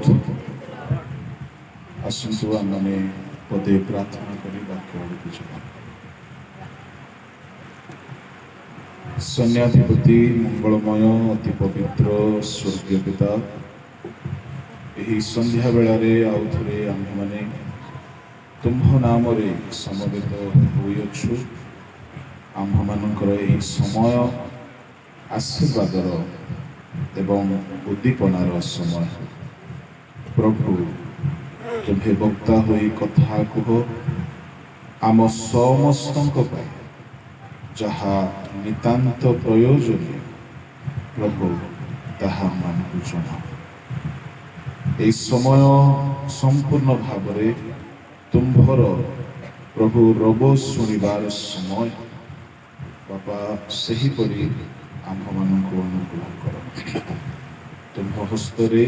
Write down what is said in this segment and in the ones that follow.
Lord. ଆସନ୍ତୁ ଆମମାନେ ପଦେ ପ୍ରାର୍ଥନା କରି ବାକ୍ୟ ଆଡ଼କୁ ଯିବା। ସୈନ୍ୟାଧିପତି ମଙ୍ଗଳମୟ ଅତି ପବିତ୍ର ସ୍ୱର୍ଗୀୟ ପିତା, ଏହି ସନ୍ଧ୍ୟା ବେଳାରେ ଆଉ ଥରେ ଆମ୍ଭେମାନେ ତୁମ୍ଭ ନାମରେ ସମବେତ ହୋଇଅଛୁ। ଆମ୍ଭମାନଙ୍କର ଏହି ସମୟ ଆଶୀର୍ବାଦର ଏବଂ ଉଦ୍ଦୀପନାର ସମୟ। ପ୍ରଭୁ, ତୁମ୍ଭେ ବକ୍ତା ହୋଇ କଥା କୁହ ଆମ ସମସ୍ତଙ୍କ ପାଇଁ, ଯାହା ନିତାନ୍ତ ପ୍ରୟୋଜନୀୟ। ପ୍ରଭୁ, ତାହା ଆମମାନଙ୍କୁ ଜଣାଅ। ଏହି ସମୟ ସମ୍ପୂର୍ଣ୍ଣ ଭାବରେ ତୁମ୍ଭର ପ୍ରଭୁ ରବ ଶୁଣିବାର ସମୟ। ବାପା, ସେହିପରି ଆମ୍ଭମାନଙ୍କୁ ଅନୁଗ୍ରହ କର। ତୁମ୍ଭ ହସ୍ତରେ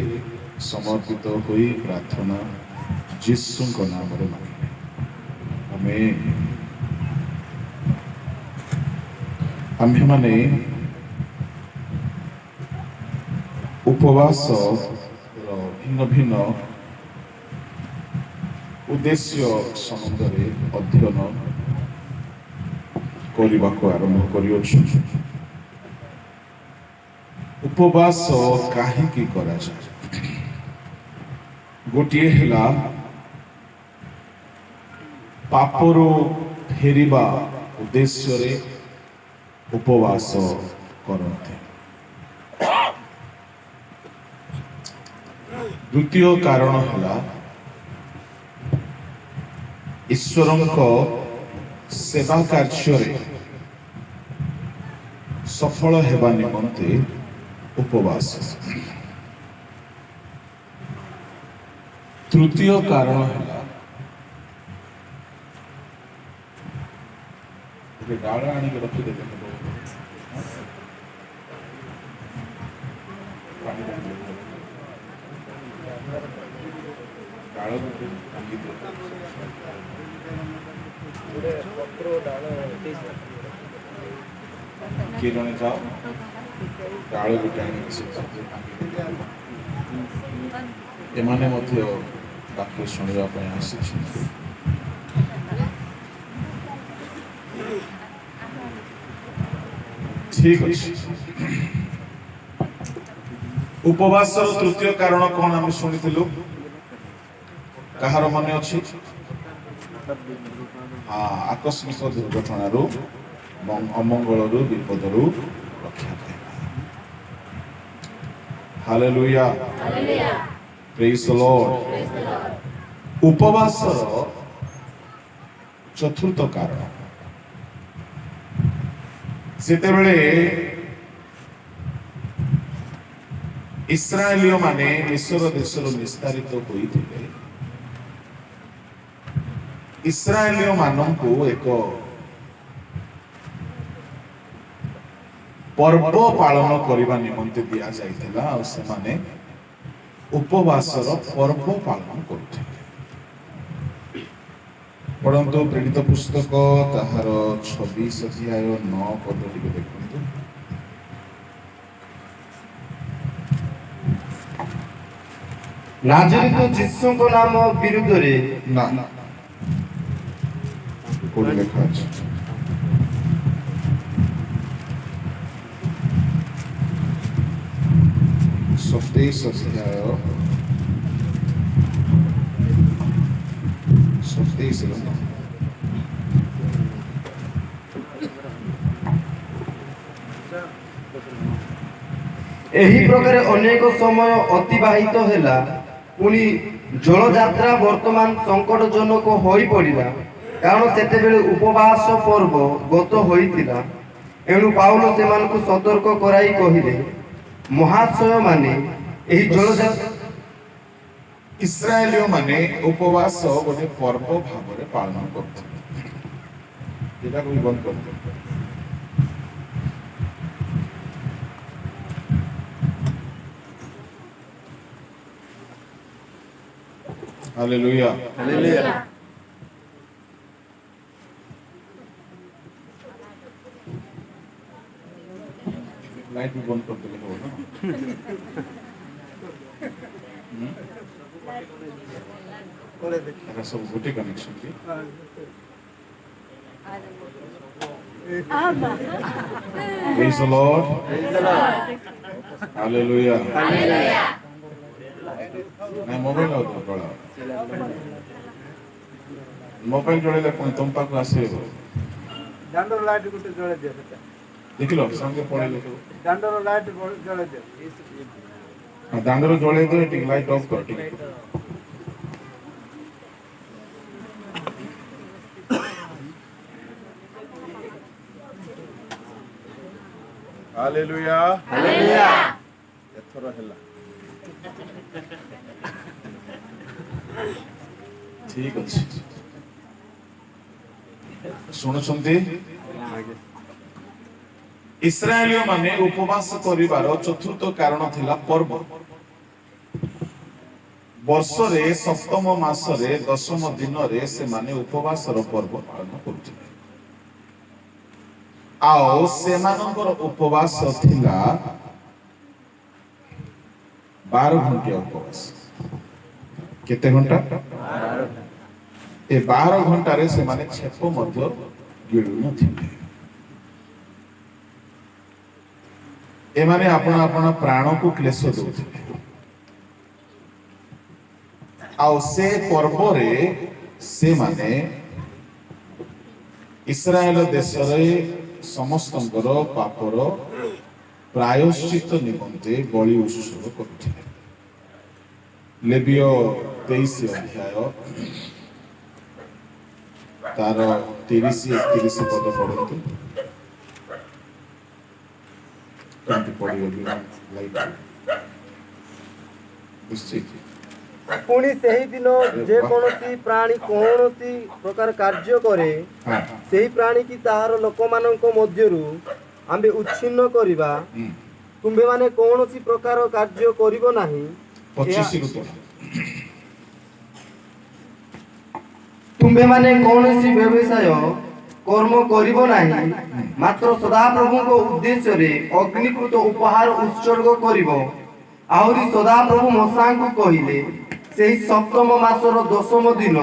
ସମର୍ପିତ ହୋଇ ପ୍ରାର୍ଥନା ଯୀଶୁଙ୍କ ନାମରେ ମାଗିଲେ, ଆମେନ୍। ଆମ୍ଭେମାନେ ଉପବାସର ଭିନ୍ନ ଭିନ୍ନ ଉଦ୍ଦେଶ୍ୟ ସମ୍ବନ୍ଧରେ ଅଧ୍ୟୟନ କରିବାକୁ ଆରମ୍ଭ କରିଅଛୁ। ଉପବାସ କାହିଁକି କରାଯାଏ? ଗୋଟିଏ ହେଲା ପାପରୁ ଫେରିବା ଉଦ୍ଦେଶ୍ୟରେ ଉପବାସ କରନ୍ତି। ଦ୍ୱିତୀୟ କାରଣ ହେଲା ଈଶ୍ୱରଙ୍କ ସେବା କାର୍ଯ୍ୟରେ ସଫଳ ହେବା ନିମନ୍ତେ ଉପବାସ। ତୃତୀୟ କାରଣ ହେଲା ଡାଳ ଆଣିକି ରଖିଦେଲେ କିଏ ଜଣେ ଯାଅ ଡାଳ ଗୋଟେ ଆଣିକି ଏମାନେ ମଧ୍ୟ ବାକ୍ୟ ଶୁଣିବା ପାଇଁ ଆସିଛନ୍ତି। ଠିକ ଅଛି। ଉପବାସର ତୃତୀୟ କାରଣ କଣ ଆମେ ଶୁଣିଥିଲୁ? କାହାର ମନେ ଅଛି? ଆକସ୍ମିକ ଦୁର୍ଘଟଣାରୁ ଅମଙ୍ଗଳରୁ ବିପଦରୁ ରକ୍ଷା ପାଇବା। ହାଲେଲୁୟା, ପ୍ରେଜ୍ ଦ ଲର୍ଡ। ଉପବାସର ଚତୁର୍ଥ କାରଣ, ଯେତେବେଳେ ଇସ୍ରାଏଲୀୟ ମାନେ ମିଶ୍ର ଦେଶରୁ ନିସ୍ତାରିତ ହୋଇଥିଲେ, ଇସ୍ରାଏଲୀୟ ମାନଙ୍କୁ ଏକ ପର୍ବ ପାଳନ କରିବା ନିମନ୍ତେ ଦିଆଯାଇଥିଲା ଆଉ ସେମାନେ ଉପବାସର ପର୍ବ ପାଳନ କରୁଥିଲେ। ପଢନ୍ତୁ ପ୍ରେରିତ ପୁସ୍ତକ ତାହାର 26 ଅଧ୍ୟାୟ 9 ପଦ ଟିକେ ଦେଖନ୍ତୁ। ନାଜରିତ ଯୀଶୁଙ୍କ ନାମ ବିରୁଦ୍ଧରେ ନା କୋଉଠି ଲେଖା ଅଛି? ସତେଇଶ ଅଧ୍ୟାୟ 27 ଏହି ପ୍ରକାର ଅନେକ ସମୟ ଅତିବାହିତ ହେଲା। ପୁଣି ଜଳଯାତ୍ରା ବର୍ତ୍ତମାନ ସଙ୍କଟଜନକ ହୋଇପଡ଼ିଲା, କାରଣ ସେତେବେଳେ ଉପବାସ ପର୍ବ ଗତ ହୋଇଥିଲା। ଏଣୁ ପାଉଲ ସେମାନଙ୍କୁ ସତର୍କ କରାଇ କହିଲେ, ମହାଶୟମାନେ ଏହି ଜଳଯାତ୍ରା ଇସ୍ରାଏଲୀୟ ମାନେ ଉପବାସ ଗୋଟେ ପର୍ବ ଭାବରେ ପାଳନ କରୁଥିଲେ। ଏଟାକୁ ବି ବନ୍ଦ କରିଥିଲେ। Hallelujah, hallelujah. ଲାଇଟ୍ ବି ବନ୍ଦ କରିଦେଲେ ହବ ନା? ଏଟା ସବୁ ଗୋଟେ କନେକ୍ସନ କି Praise the Lord. Hallelujah. ନାଇଁ ମୋବାଇଲ ଆଉ ଜଳା ମୋବାଇଲ ଜଳେଇଲେ ପୁଣି ତମ ପାଖକୁ ଆସିବ ଦାଣ୍ଡର ଲାଇଟ୍ ଗୋଟେ ଜଳେଇ ଦିଅ ସେଟା ଦେଖିଲ ସାଙ୍ଗେ ପଳେଇଲେ ସବୁ ଦାଣ୍ଡର ଲାଇଟ୍ ଜଳେଇ ଦିଅ ଦାଣ୍ଡରେ ଜଳେଇ ଦିଅ ଟିକେ ଲାଇଟ୍ ଅଫ୍ କର ଟିକେ ହାଲେଲୁୟା ହାଲେଲୁୟା ଏଥର ହେଲା ଠିକ ଅଛି ଶୁଣୁଛନ୍ତି ଇସ୍ରାଏଲୀୟ ମାନେ ଉପବାସ କରିବାର ଚତୁର୍ଥ କାରଣ ଥିଲା ପର୍ବ ବର୍ଷରେ ସପ୍ତମ ମାସରେ ଦଶମ ଦିନରେ ସେମାନେ ଉପବାସର ପର୍ବ ପାଳନ କରୁଥିଲେ ଆଉ ସେମାନଙ୍କର ଉପବାସ ଥିଲା 12 ଘଣ୍ଟିଆ ଉପବାସ କେତେ ଘଣ୍ଟା ଏ 12 ଘଣ୍ଟାରେ ସେମାନେ ଛେପ ମଧ୍ୟ ଗିଳୁନଥିଲେ ଏମାନେ ଆପଣ ପ୍ରାଣକୁ କ୍ଲେଶ ଦେଉଥିଲେ ଆଉ ସେ ପର୍ବରେ ସେମାନେ ଇସ୍ରାଏଲ ଦେଶରେ ସମସ୍ତଙ୍କର ପାପର ପ୍ରାୟଶ୍ଚିତ ନିମନ୍ତେ ବଳି ଉତ୍ସର୍ଗ କରୁଥିଲେ ଲେବୀୟ 23 ଅଧ୍ୟାୟ ତାର 30-31 ପଦ ପଢନ୍ତୁ କେମିତି ପଢିବ ପୁଣି ସେହି ଦିନ ଯେକୌଣସି ପ୍ରାଣୀ କୌଣସି ପ୍ରକାର କାର୍ଯ୍ୟ କରେ ସେହି ପ୍ରାଣୀ କି ତାହାର ଲୋକମାନଙ୍କ ମଧ୍ୟରୁ ଆମ୍ଭେ ଉଚ୍ଛିନ୍ନ କରିବା ତୁମ୍ଭେମାନେ କୌଣସି ପ୍ରକାର କାର୍ଯ୍ୟ କରିବ ନାହିଁ ତୁମ୍ଭେମାନେ କୌଣସି ବ୍ୟବସାୟ କର୍ମ କରିବ ନାହିଁ ମାତ୍ର ସଦାପ୍ରଭୁଙ୍କ ଉଦ୍ଦେଶ୍ୟରେ ଅଗ୍ନିକୃତ ଉପହାର ଉତ୍ସର୍ଗ କରିବ ଆହୁରି ସଦାପ୍ରଭୁ ମୋଶାଙ୍କୁ କହିଲେ ସେହି ସପ୍ତମ ମାସର ଦଶମ ଦିନ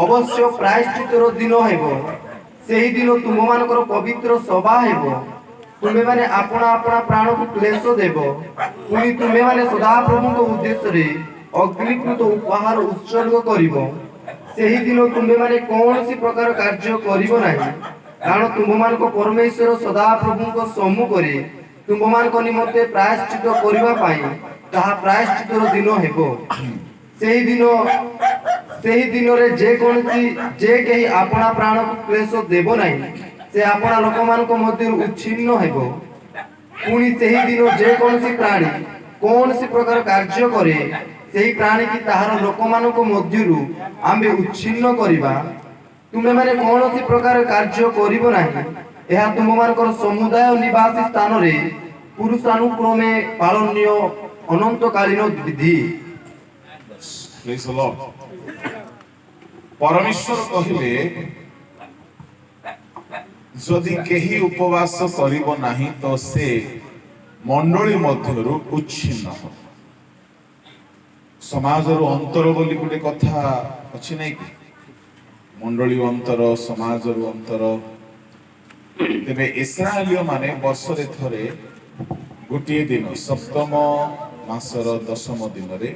ଅବଶ୍ୟ ପ୍ରାୟଶ୍ଚିତ୍ତର ଦିନ ହେବ ସେହି ଦିନ ତୁମମାନଙ୍କର ପବିତ୍ର ସଭା ହେବ ତୁମେମାନେ ଆପଣା ପ୍ରାଣକୁ କ୍ଲେଶ ଦେବ ପୁଣି ତୁମେମାନେ ସଦାପ୍ରଭୁଙ୍କ ଉଦ୍ଦେଶ୍ୟରେ ଅଗ୍ନିକୃତ ଉପହାର ଉତ୍ସର୍ଗ କରିବ ସେହି ଦିନ ତୁମେମାନେ କୌଣସି ପ୍ରକାର କାର୍ଯ୍ୟ କରିବ ନାହିଁ କାରଣ ତୁମମାନଙ୍କ ପରମେଶ୍ୱର ସଦାପ୍ରଭୁଙ୍କ ସମ୍ମୁଖରେ ତୁମମାନଙ୍କ ନିମନ୍ତେ ପ୍ରାୟଶ୍ଚିତ କରିବା ପାଇଁ ତାହା ପ୍ରାୟଶ୍ଚିତର ଦିନ ହେବ ସେହି ଦିନରେ ଯେ କେହି ଆପଣା ପ୍ରାଣକୁ କ୍ଲେଶ ଦେବ ନାହିଁ ସେ ଆପଣା ଲୋକମାନଙ୍କ ମଧ୍ୟରୁ ଉଚ୍ଛିନ୍ନ ହେବ ପୁଣି ସେହି ଦିନ ଯେକୌଣସି ପ୍ରାଣୀ କୌଣସି ପ୍ରକାର କାର୍ଯ୍ୟ କରେ ସେହି ପ୍ରାଣୀ କି ତାହାର ଲୋକମାନଙ୍କ ମଧ୍ୟରୁ ଆମ୍ଭେ ଉଚ୍ଛିନ୍ନ କରିବା ତୁମେମାନେ କୌଣସି ପ୍ରକାର କାର୍ଯ୍ୟ କରିବ ନାହିଁ ଏହା ତୁମମାନଙ୍କର ସମୁଦାୟ ନିବାସୀ ସ୍ଥାନରେ ପୁରୁଷାନୁକ୍ରମେ ପାଳନୀୟ ଅନନ୍ତକାଳୀନ ବିଧି ପରମେଶ୍ୱର କହିଲେ ଯଦି କେହି ଉପବାସ କରିବ ନାହିଁ ତ ସେ ମଣ୍ଡଳୀ ମଧ୍ୟରୁ ଉଚ୍ଛିନ୍ନ ହେବ ସମାଜରୁ ଅନ୍ତର ବୋଲି ଗୋଟେ କଥା ଅଛି ନାଇଁ କି ମଣ୍ଡଳୀ ଅନ୍ତର ସମାଜରୁ ଅନ୍ତର ତେବେ ଇସ୍ରାଏଲୀୟ ମାନେ ବର୍ଷରେ ଥରେ ଗୋଟିଏ ଦିନ ସପ୍ତମ ମାସର ଦଶମ ଦିନରେ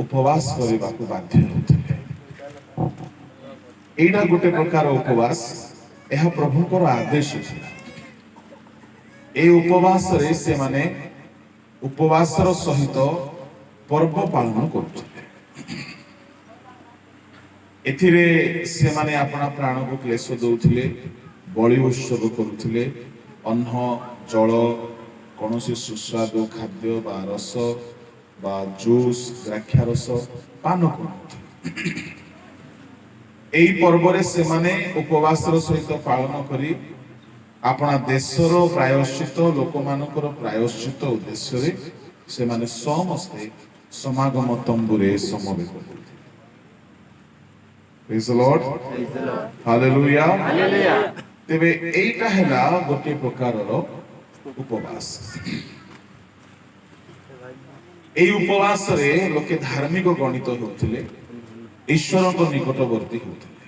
ଉପବାସ କରିବାକୁ ବାଧ୍ୟ ହେଉଥିଲେ ଏଇଟା ଗୋଟେ ପ୍ରକାର ଉପବାସ ଏହା ପ୍ରଭୁଙ୍କର ଆଦେଶ ଥିଲା এই ଉପବାସରେ ସେମାନେ ଉପବାସର ସହିତ ପର୍ବ ପାଳନ କରୁଥିଲେ ଏଥିରେ ସେମାନେ ଆପଣା ପ୍ରାଣକୁ କ୍ଲେଶ ଦେଉଥିଲେ ବଳି ଉତ୍ସର୍ଗ କରୁଥିଲେ ଅନ୍ନ ଜଳ କୌଣସି ସୁସ୍ୱାଦୁ ଖାଦ୍ୟ ବା ରସ ବା ଜୁସ୍ ଦ୍ରାକ୍ଷାରସ ପାନ କରୁଥିଲେ এই পর্বরে সেমানে উপবাসর সহিত পালন করি আপনা দেশর প্রায়শ্চিত লোকমানଙ୍କର প্রায়শ্চিত উদ্দেশ্যরে সেমানে সমস্তে সমাগম তম্বুরে সমবেত করতে প্রেজ দ্য লর্ড হালেলুয়া তেবে এইটা হেলা গোটে প্রকারর উপবাস এই ଉପବାସରେ ଲୋକେ ଧାର୍ମିକ ଗଣିତ ହେଉଥିଲେ, ଈଶ୍ୱରଙ୍କ ନିକଟବର୍ତ୍ତୀ ହେଉଥିଲେ।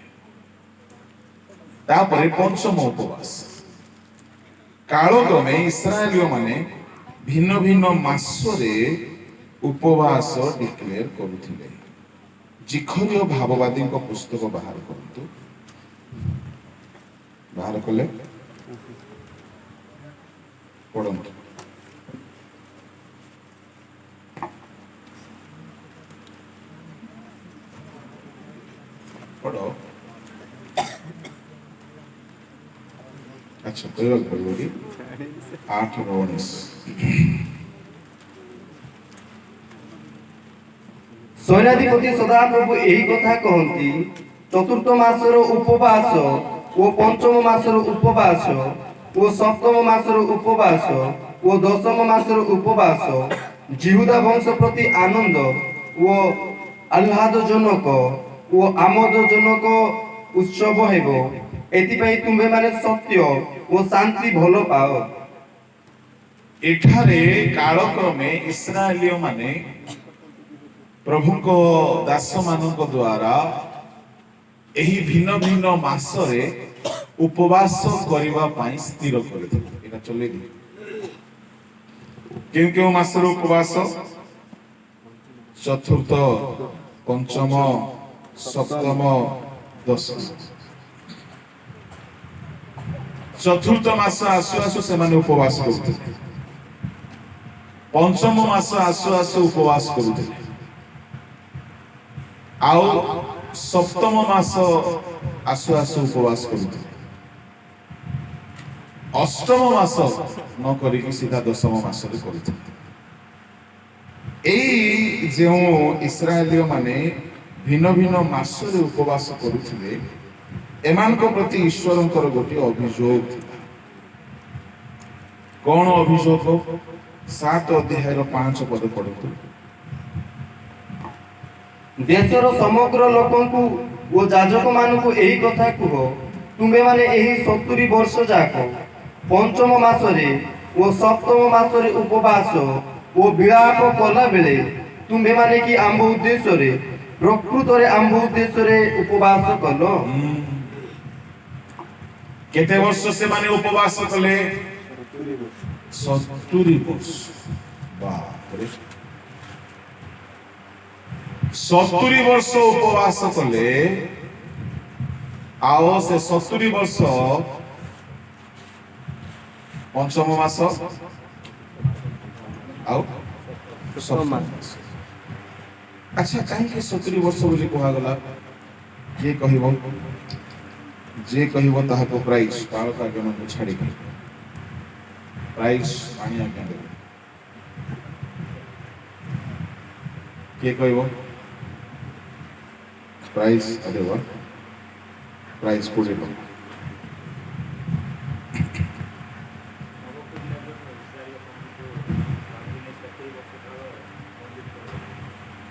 ତାପରେ ପଞ୍ଚମ ଉପବାସ। କାଳକ୍ରମେ ଇସ୍ରାଏଲୀୟ ମାନେ ଭିନ୍ନ ଭିନ୍ନ ମାସରେ ଉପବାସ ଡିକ୍ଲେୟାର କରୁଥିଲେ। ଜିଖରୀୟ ଭାବବାଦୀଙ୍କ ପୁସ୍ତକ ବାହାର କରନ୍ତୁ। ବାହାର କଲେ ପଢନ୍ତୁ। ପଢ। ଆଚ୍ଛା କହିବାକୁ ପଡିବ କି 8:19। ସୈନ୍ୟାଧିପତି ସଦାପ୍ରଭୁ ଏହି କଥା କହନ୍ତି, ଚତୁର୍ଥ ମାସର ଉପବାସ ଓ ପଞ୍ଚମ ମାସର ଉପବାସ ଓ ସପ୍ତମ ମାସର ଉପବାସ ଓ ଦଶମ ମାସର ଉପବାସ ଜିହୁଦା ବଂଶ ପ୍ରତି ଆନନ୍ଦ ଓ ଆହ୍ଲାଦଜନକ ଓ ଆମୋଦଜନକ ଉତ୍ସବ ହେବ। ଏଥିପାଇଁ ତୁମ୍ଭେମାନେ ସତ୍ୟ ଓ ଶାନ୍ତି ଭଲ ପାଅ। ଏଠାରେ କାଳକ୍ରମେ ଇସ୍ରାଏଲୀୟ ମାନେ ପ୍ରଭୁଙ୍କ ଦାସମାନଙ୍କ ଦ୍ୱାରା ଏହି ଭିନ୍ନ ଭିନ୍ନ ମାସରେ ଉପବାସ କରିବା ପାଇଁ ସ୍ଥିର କରିଥିଲେ। ଏଇଟା ଚଲେଇ ଦିଏ। କେଉଁ କେଉଁ ମାସର ଉପବାସ? ଚତୁର୍ଥ, ପଞ୍ଚମ, ସପ୍ତମ, ଦଶମ। ଚତୁର୍ଥ ମାସ ଆସୁ ଆସୁ ସେମାନେ ଉପବାସ କରୁଥିଲେ। ପଞ୍ଚମ ମାସ ଆସୁ ଆସୁ ଉପବାସ କରୁଥିଲେ। ଆଉ ସପ୍ତମ ମାସ ଆସୁ ଆସୁ ଉପବାସ କରୁଥିଲେ। ଅଷ୍ଟମ ମାସ ନ କରିକି ସିଧା ଦଶମ ମାସରେ କରୁଥିଲେ। ଏଇ ଯେଉଁ ଇସ୍ରାଏଲୀୟ ମାନେ ଭିନ୍ନ ଭିନ୍ନ ମାସରେ ଉପବାସ କରୁଥିଲେ, ଏମାନଙ୍କ ପ୍ରତି ଈଶ୍ୱରଙ୍କର ଗୋଟିଏ ଅଭିଯୋଗ ଥିଲା। କଣ ଅଭିଯୋଗ? 7 ଅଧ୍ୟାୟର 5 ପଦ ପଢନ୍ତୁ। ଦେଶର ସମଗ୍ର ଲୋକଙ୍କୁ ଓ ଯାଜକମାନଙ୍କୁ ଏହି କଥା କୁହ, ତୁମ୍ଭେମାନେ ଏହି 70 ବର୍ଷ ଯାକ ପଞ୍ଚମ ମାସରେ ଓ ସପ୍ତମ ମାସରେ ଉପବାସ ଓ ବିଳାପ କଲା ବେଳେ ତୁମ୍ଭେମାନେ କି ଆମ୍ଭ ଉଦ୍ଦେଶ୍ୟରେ ପ୍ରକୃତରେ ଆମ୍ଭ ଉଦ୍ଦେଶ୍ୟରେ ଉପବାସ କଲ? କେତେ ବର୍ଷ ସେମାନେ ଉପବାସ କଲେ? 70 ବର୍ଷ। ବାପରେ, 70 ବର୍ଷ ଉପବାସ କଲେ। ଆଉ ସେ 70 ବର୍ଷ ପଞ୍ଚମ ମାସ ଆଉ ସପ୍ତମ ମାସ। ଆଚ୍ଛା, କାହିଁକି 70 ବର୍ଷ ବୋଲି କୁହାଗଲା? କିଏ କହିବ? ଯିଏ କହିବ ତାହାକୁ ପ୍ରାଇଜ, ବାଳକ ଆଜ୍ଞାମାନଙ୍କୁ ଛାଡ଼ିକି ପ୍ରାଇଜ ପାଣି ଆଜ୍ଞା ଦେବେ। କିଏ କହିବ? ପ୍ରାଇଜ ଦେବ। ପ୍ରାଇଜ 20 ଟଙ୍କା।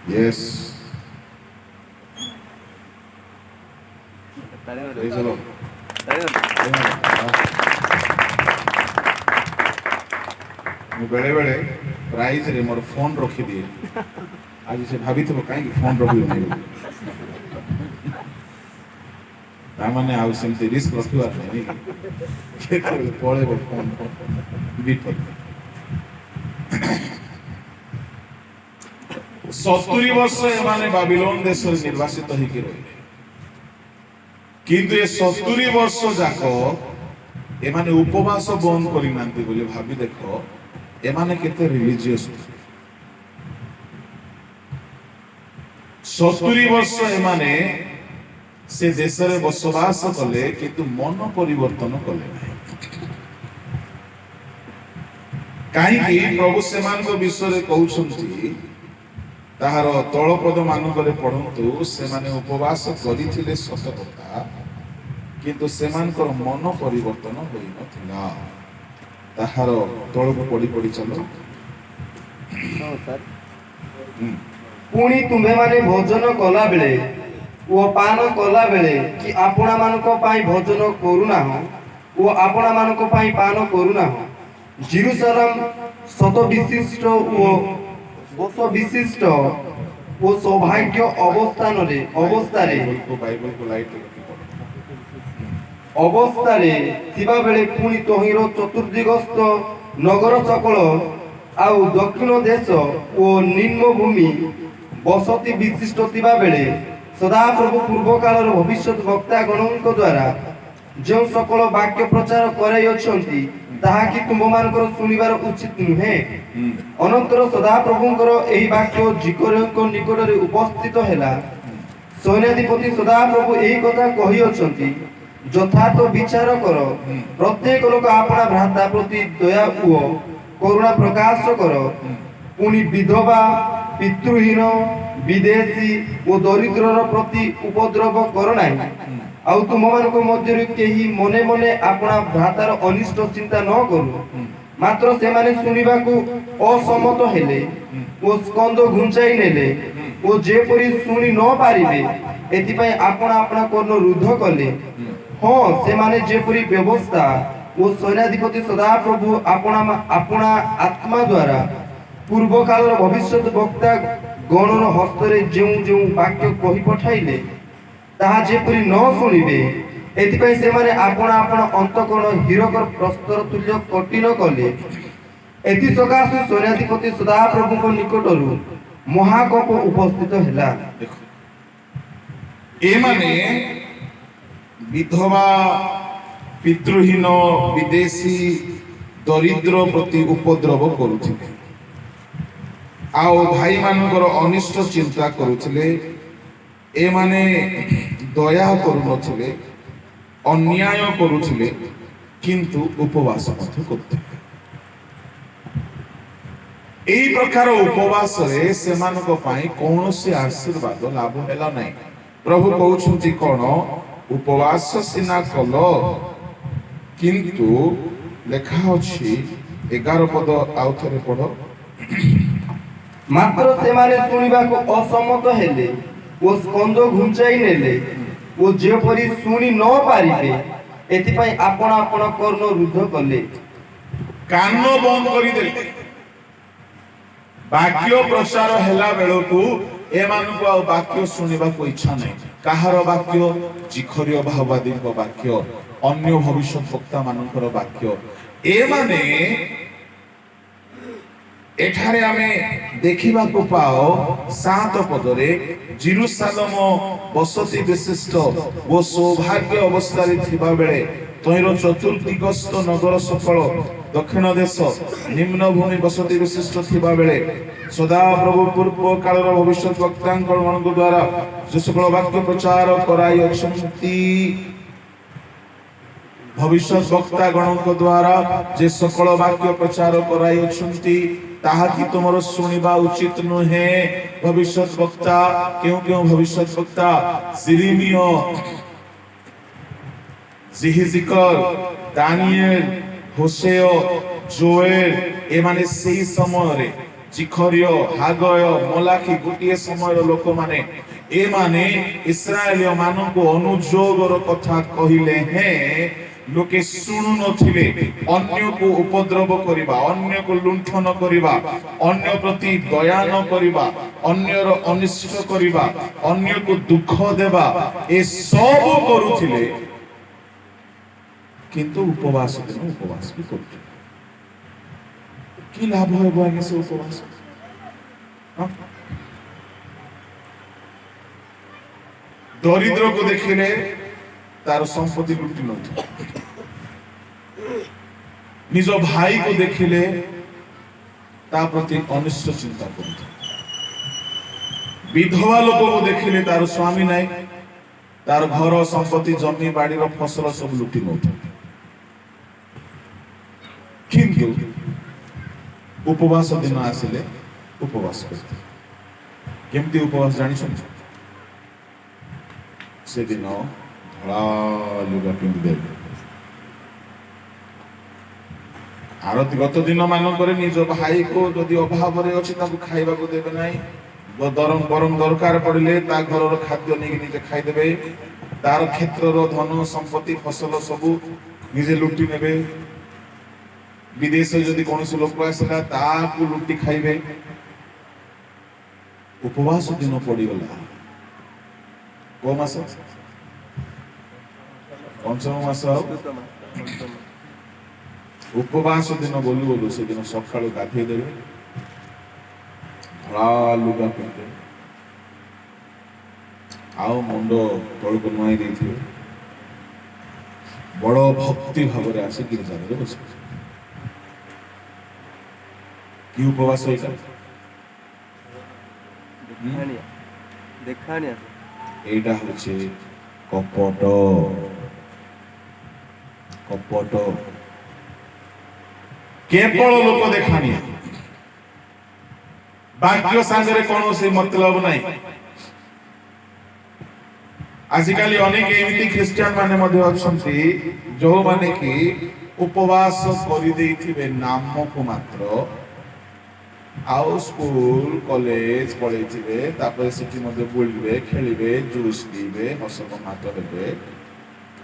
Yes. Praise the Lord. ମୁଁ ବେଳେ ବେଳେ ପ୍ରାଇଜରେ ମୋର ଫୋନ୍ ରଖିଦିଏ। ଆଜି ସେ ଭାବିଥିବ କାହିଁକି ଫୋନ୍ ରଖିବ ନାହିଁ ବୋଲି। ତାମାନେ ଆଉ ସେମିତି ରିସ୍କ ରଖିବାର ନାହିଁ। କେତେବେଳେ ପଳେଇବ ଫୋନ୍ ବିପଦ। 70 ବର୍ଷ ଏମାନେ ବାବିଲୋନ ଦେଶରେ ନିର୍ବାସିତ ହେଇକି ରହିଲେ। କିନ୍ତୁ ଏ 70 ବର୍ଷ ଯାକ ଏମାନେ ଉପବାସ ବନ୍ଦ କରିନାହାନ୍ତି ବୋଲି ଭାବି ଦେଖ ଏମାନେ କେତେ ରିଲିଜିୟସ୍। 70 ବର୍ଷ ଏମାନେ ସେ ଦେଶରେ ବସବାସ କଲେ, କିନ୍ତୁ ମନ ପରିବର୍ତ୍ତନ କଲେ ନାହିଁ। କାହିଁକି? ପ୍ରଭୁ ସେମାନଙ୍କ ବିଷୟରେ କହୁଛନ୍ତି, ତାହାର ତଳପଦ ମାନଙ୍କରେ ପଢନ୍ତୁ, ସେମାନେ ଉପବାସ କରିଥିଲେ ସତ କଥା, କିନ୍ତୁ ସେମାନଙ୍କର ମନ ପରିବର୍ତ୍ତନ ହୋଇନଥିଲା। ତାହାର ତଳକୁ ପଢି ପଢି ଚାଲ। ପୁଣି ତୁମ୍ଭେମାନେ ଭୋଜନ କଲାବେଳେ ଓ ପାନ କଲାବେଳେ କି ଆପଣମାନଙ୍କ ପାଇଁ ଭୋଜନ କରୁନାହଁ ଓ ଆପଣମାନଙ୍କ ପାଇଁ ପାନ କରୁନାହଁ। ଜେରୁସାଲେମ ଶତ ବିଶିଷ୍ଟ ଓ বস বিশিষ্ট ও সৌভাগ্য অবস্থারে ବାଇବଲ କୁ ଲାଇଟ୍ ରଖି ପଢ। ଅବସ୍ଥାରେ ଥିବାବେଳେ ପୁଣି ତହିଁର ଚତୁର୍ଦିଗସ୍ଥ ନଗର ସକଳ ଆଉ ଦକ୍ଷିଣ ଦେଶ ଓ ନିମ୍ନ ଭୂମି ବସତି ବିଶିଷ୍ଟ ଥିବାବେଳେ ସଦାପ୍ରଭୁ ପୂର୍ବ କାଳର ଭବିଷ୍ୟତ ବକ୍ତା ଗଣଙ୍କ ଦ୍ୱାରା ଯେଉଁ ସକଳ ବାକ୍ୟ ପ୍ରଚାର କରାଇଅଛନ୍ତି ତାହା କି ତୁମମାନଙ୍କର ଶୁଣିବାର ଉଚିତ ନୁହେଁ। ଅନନ୍ତର ସଦାପ୍ରଭୁଙ୍କର ଏହି ବାକ୍ୟ ଜିକରଙ୍କ ନିକଟରେ ଉପସ୍ଥିତ ହେଲା। ସୈନ୍ୟାଧିପତି ସଦାପ୍ରଭୁ ଏହି କଥା କହିଅଛନ୍ତି, ଯଥାର୍ଥ ବିଚାର କର, ପ୍ରତ୍ୟେକ ଲୋକ ଆପଣା ଭ୍ରାତା ପ୍ରତି ଦୟା ଓ କରୁଣା ପ୍ରକାଶ କର। ପୁଣି ବିଧବା, ପିତୃହୀନ, ବିଦେଶୀ ଓ ଦରିଦ୍ରର ପ୍ରତି ଉପଦ୍ରବ କର ନାହିଁ। ଆଉ ତୁମମାନଙ୍କ ମଧ୍ୟରୁ କେହି ମନେ ମନେ ଆପଣା ଭ୍ରାତାର ଅନିଷ୍ଟ ଚିନ୍ତା ନ କରୁ। ମାତ୍ର ସେମାନେ ଶୁଣିବାକୁ ଅସମ୍ମତ ହେଲେ ଓ ସ୍କନ୍ଦ ଘୁଞ୍ଚାଇ ନେଲେ ଓ ଯେପରି ଶୁଣି ନ ପାରିବେ ଏଥିପାଇଁ ଆପଣା ଆପଣା କର୍ଣ୍ଣ ରୁଦ୍ଧ କଲେ। ହଁ, ସେମାନେ ଯେପରି ବ୍ୟବସ୍ଥା ଓ ସୈନ୍ୟାଧିପତି ସଦାପ୍ରଭୁ ଆପଣା ଆତ୍ମା ଦ୍ୱାରା ପୂର୍ବ କାଳର ଭବିଷ୍ୟତ ବକ୍ତା ଗଣର ହସ୍ତରେ ଯେଉଁ ଯେଉଁ ବାକ୍ୟ କହି ପଠାଇଲେ ତାହା ଯେପରି ନ ଶୁଣିବେ ଏଥିପାଇଁ ସେମାନେ ଆପଣା ଆପଣା ଅନ୍ତଃକରଣ ହୀରକର ପ୍ରସ୍ତର ତୁଲ୍ୟ କଠିନ କଲେ। ଏଥିସକାଶେ ସୈନ୍ୟାଧିପତି ସଦାପ୍ରଭୁଙ୍କ ନିକଟରୁ ମହାକୋପ ଉପସ୍ଥିତ ହେଲା। ଦେଖ ଏମାନେ ବିଧବା, ପିତୃହୀନ, ବିଦେଶୀ, ଦରିଦ୍ର ପ୍ରତି ଉପଦ୍ରବ କରୁଥିଲେ ଆଉ ଭାଇମାନଙ୍କର ଅନିଷ୍ଟ ଚିନ୍ତା କରୁଥିଲେ। ଏମାନେ ଦୟା କରୁନଥିଲେ, ଅନ୍ୟାୟ କରୁଥିଲେ, କିନ୍ତୁ ଉପବାସ ମଧ୍ୟ କରୁଥିଲେ। ଏହି ପ୍ରକାର ଉପବାସରେ ସେମାନଙ୍କ ପାଇଁ କୌଣସି ଆଶୀର୍ବାଦ ଲାଭ ହେଲା ନାହିଁ। ପ୍ରଭୁ କହୁଛନ୍ତି କଣ? ଉପବାସ ସିନା କଲ, କିନ୍ତୁ ଲେଖା ଅଛି 11 ପଦ ଆଉ ଥରେ ପଢ। ମାତ୍ର ସେମାନେ ଶୁଣିବାକୁ ଅସମ୍ମତ ହେଲେ ଓ ସ୍କନ୍ଦ ଘୁଞ୍ଚାଇ ନେଲେ ଓ ଯେପରି ଶୁଣି ନ ପାରିବେ ଏଥିପାଇଁ ଆପଣ ଆପଣ କର୍ଣ୍ଣ ରୁଦ୍ଧ କଲେ। କାନ ବନ୍ଦ କରିଦେଲେ। ବାକ୍ୟ ପ୍ରଚାର ହେଲା ବେଳକୁ ଏମାନଙ୍କୁ ଆଉ ବାକ୍ୟ ଶୁଣିବାକୁ ଇଚ୍ଛା ନାହିଁ। କାହାର ବାକ୍ୟ? ଜିଖରୀୟ ଭାବବାଦୀଙ୍କ ବାକ୍ୟ, ଅନ୍ୟ ଭବିଷ୍ୟତ ବକ୍ତା ମାନଙ୍କର ବାକ୍ୟ। ଏମାନେ ଏଠାରେ ଆମେ ଦେଖିବାକୁ ପାଉ 7 ପଦରେ ଜେରୁସାଲେମ ବସତି ବିଶିଷ୍ଟ ଓ ସୌଭାଗ୍ୟ ଅବସ୍ଥାରେ ଥିବା ବେଳେ ତହିଁର ଚତୁର୍ଦିଗସ୍ଥ ନଗର ସକଳ ଦକ୍ଷିଣ ଦେଶ ନିମ୍ନ ଭୂମି ବସତି ବିଶିଷ୍ଟ ଥିବା ବେଳେ ସଦାପ୍ରଭୁ ପୂର୍ବ କାଳର ଭବିଷ୍ୟତ ବକ୍ତାଙ୍କ ମାନଙ୍କ ଦ୍ୱାରା ଯେ ସକଳ ବାକ୍ୟ ପ୍ରଚାର କରାଇଅଛନ୍ତି, ଭବିଷ୍ୟତ ବକ୍ତା ଗଣଙ୍କ ଦ୍ୱାରା ଯେ ସକଳ ବାକ୍ୟ ପ୍ରଚାର କରାଇଅଛନ୍ତି ତାହା କି ତୁମର ଶୁଣିବା ଉଚିତ ନୁହେଁ। ଭବିଷ୍ୟତ ବକ୍ତା କେଉଁ କେଉଁ ଭବିଷ୍ୟତ ବକ୍ତା? ସିରିମିୟ, ଜିହିଜିକଲ, ଦାନିଏଲ, ହୋସେୟ, ଜୋଏଲ। ଏମାନେ ସେହି ସମୟରେ ଜିଖରୀୟ, ହାଗୟ, ମଲାଖି ଗୋଟିଏ ସମୟର ଲୋକମାନେ। ଏମାନେ ଇସ୍ରାଏଲୀୟ ମାନଙ୍କୁ ଅନୁଯୋଗର କଥା କହିଲେ ହେଁ ଲୋକେ ଶୁଣୁ ନଥିଲେ। ଅନ୍ୟକୁ ଉପଦ୍ରବ କରିବା, ଅନ୍ୟକୁ ଲୁଣ୍ଠନ କରିବା, ଅନ୍ୟ ପ୍ରତି ଦୟା ନ କରିବା, ଅନ୍ୟର ଅନିଷ୍ଟ କରିବା, ଅନ୍ୟକୁ ଦୁଃଖ ଦେବା, ଏସବୁ କରୁଥିଲେ। କିନ୍ତୁ ଉପବାସ ଦିନ ଉପବାସ ବି କରୁଥିଲେ। କି ଲାଭ ହେବ ଆଜ୍ଞା ସେ ଉପବାସ? ଦରିଦ୍ରକୁ ଦେଖିଲେ ତାର ସମ୍ପତ୍ତି ଲୁଟି ନଉଥିଲେ, ନିଜ ଭାଇକୁ ଦେଖିଲେ ତା ପ୍ରତି ଅନିଷ୍ଟ ଚିନ୍ତା କରୁଥିଲେ, ବିଧବା ଲୋକକୁ ଦେଖିଲେ ତାର ସ୍ୱାମୀ ନାହିଁ, ତାର ଘର ସମ୍ପତ୍ତି, ଜମି ବାଡିର ଫସଲ ସବୁ ଲୁଟି ନଉଥିଲେ। କିନ୍ତୁ ଉପବାସ ଦିନ ଆସିଲେ ଉପବାସ କରିଥିଲେ। କେମିତି ଉପବାସ ଜାଣିଛନ୍ତି? ସେଦିନ ଧଳା ଲୁଗା ପିନ୍ଧିଦେବେ। ଆରତି ଗତ ଦିନ ମାନଙ୍କରେ ନିଜ ଭାଇକୁ ଯଦି ଅଭାବରେ ଅଛି ତାକୁ ଖାଇବାକୁ ଦେବେ ନାହିଁ, ବରଂ ଦରକାର ପଡ଼ିଲେ ତା ଘରର ଖାଦ୍ୟ ନେଇକି ନିଜେ ଖାଇଦେବେ। ତାର କ୍ଷେତ୍ରର ଧନ ସମ୍ପତ୍ତି ଫସଲ ସବୁ ନିଜେ ଲୁଟି ନେବେ। ବିଦେଶରେ ଯଦି କୌଣସି ଲୋକ ଆସିଲା ତାକୁ ଲୁଟି ଖାଇବେ। ଉପବାସ ଦିନ ପଡ଼ିଗଲା। କୋଉ ମାସ? ପଞ୍ଚମ ମାସ। ଉପବାସ ଦିନ ବୋଲୁ ବୋଲୁ ସେଦିନ ସକାଳୁ ଗାଧେଇ ଦେବେ, ଧଳା ଲୁଗା ପିନ୍ଧିବେ, ଆଉ ମୁଣ୍ଡ ତଳକୁ ନୁଆଇ ଦେଇଥିବେ, ବଡ଼ ଭକ୍ତି ଭାବରେ ଆସି ଗିର୍ଜାରେ ବସିବେ। କି ଉପବାସ ଏଇଟା? এইটা হচ্ছে কপট। কপট কেবল লোক দেখানিয়া, বাক্য সাଙ୍ଗরে কৌଣସି মতলব নাই। ଆଜିକାଲି ଅନେକ ଏମିତି ଖ୍ରୀଷ୍ଟିଆନ ମାନେ ମଧ୍ୟ ଅଛନ୍ତି ଯୋଉମାନେ କି ଉପବାସ କରିଦେଇଥିବେ ନାମକୁ ମାତ୍ର, ଆଉ ସ୍କୁଲ କଲେଜ ପଳେଇଥିବେ, ତାପରେ ସେଠି ମଧ୍ୟ ବୁଲିବେ, ଖେଳିବେ, ଜୁସ୍ ପିଇବେ, ହସ ମାତ ହେବେ,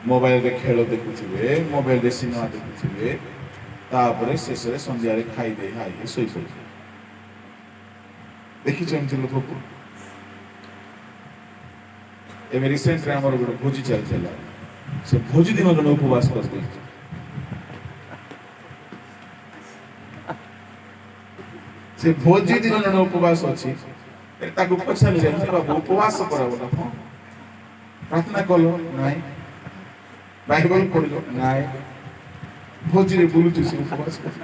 ମୋବାଇଲରେ ଖେଳ ଦେଖୁଥିବେ, ମୋବାଇଲରେ ସିନେମା ଦେଖୁଥିବେ, ତାପରେ ଶେଷରେ ସନ୍ଧ୍ୟାରେ ଖାଇଦେଇ ଖାଇକି ଶୋଇପଡ଼ିବେ। ଦେଖିଛ ଏମିତି ଲୋକକୁ? ଏବେ ରିସେଣ୍ଟରେ ଆମର ଗୋଟେ ଭୋଜି ଚାଲିଥିଲା, ସେ ଭୋଜି ଦିନ ଜଣେ ଉପବାସ କରିଦେଇଛି। ସେ ଭୋଜି ଦିନ ଜଣେ ଉପବାସ ଅଛି, ତାକୁ ପଚାରିଲେ ବାବୁ ଉପବାସ କରାବ ନା? ହଁ। ପ୍ରାର୍ଥନା କଲ? ନାଇଁ। ବାଇବଲ ପଢିଲ? ନାଇଁ। ଭୋଜିରେ ବୁଲୁଛି ସେ ଉପବାସ କରି।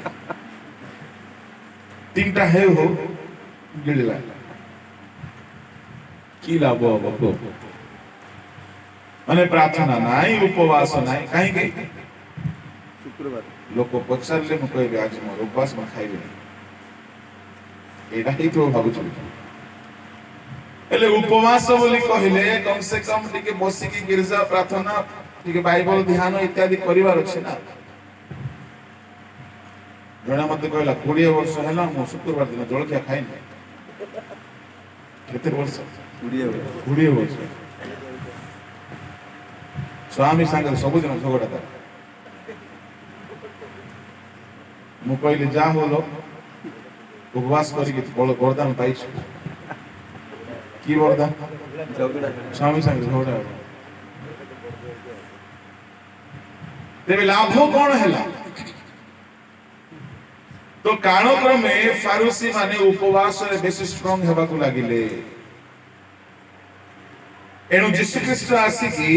ତିନିଟା ହେଉ ହଉ ଗିଳିଲା, କି ଲାଭ ହବ କୁହ? ମାନେ ପ୍ରାର୍ଥନା ନାହିଁ, ଉପବାସ ନାହିଁ, କାହିଁକି? ଶୁକ୍ରବାର ଲୋକ ପଚାରିଲେ ମୁଁ କହିବି ଆଜି ମୋର ଉପବାସ, ମୁଁ ଖାଇବିନି। ଏଇଟା ହେଇଥିବ ଭାବୁଥିଲି। ହେଲେ ଉପବାସ ବୋଲି କହିଲେ କମ ସେ କମ ଟିକେ ବସିକି ଗିର୍ଜା ପ୍ରାର୍ଥନା, ଟିକେ ବାଇବଲ ଧ୍ୟାନ ଇତ୍ୟାଦି କରିବାର ଅଛି ନା। ଜଣେ ମତେ କହିଲା 20 ବର୍ଷ ହେଲା ମୁଁ ଶୁକ୍ରବାର ଦିନ ଜଳଖିଆ ଖାଇନି। କେତେ ବର୍ଷ? 20 ବର୍ଷ। ସ୍ୱାମୀ ସାଙ୍ଗରେ ସବୁଦିନ ଝଗଡ଼ା ତାର। ମୁଁ କହିଲି ଯାହା ହଲ ଉପବାସ କରିକି ବରଦାନ ପାଇଛୁ। କି ବରଦାନ? ସ୍ୱାମୀ ସାଙ୍ଗରେ ଝଗଡ଼ା ହବ। ତେବେ ଲାଭ କଣ ହେଲା? ତ କାଳକ୍ରମେ ଫାରୁସୀ ମାନେ ଉପବାସରେ ବେଶୀ ଷ୍ଟ୍ରଙ୍ଗ ହେବାକୁ ଲାଗିଲେ। ଏଣୁ ଯୀଶୁଖ୍ରୀଷ୍ଟ ଆସିକି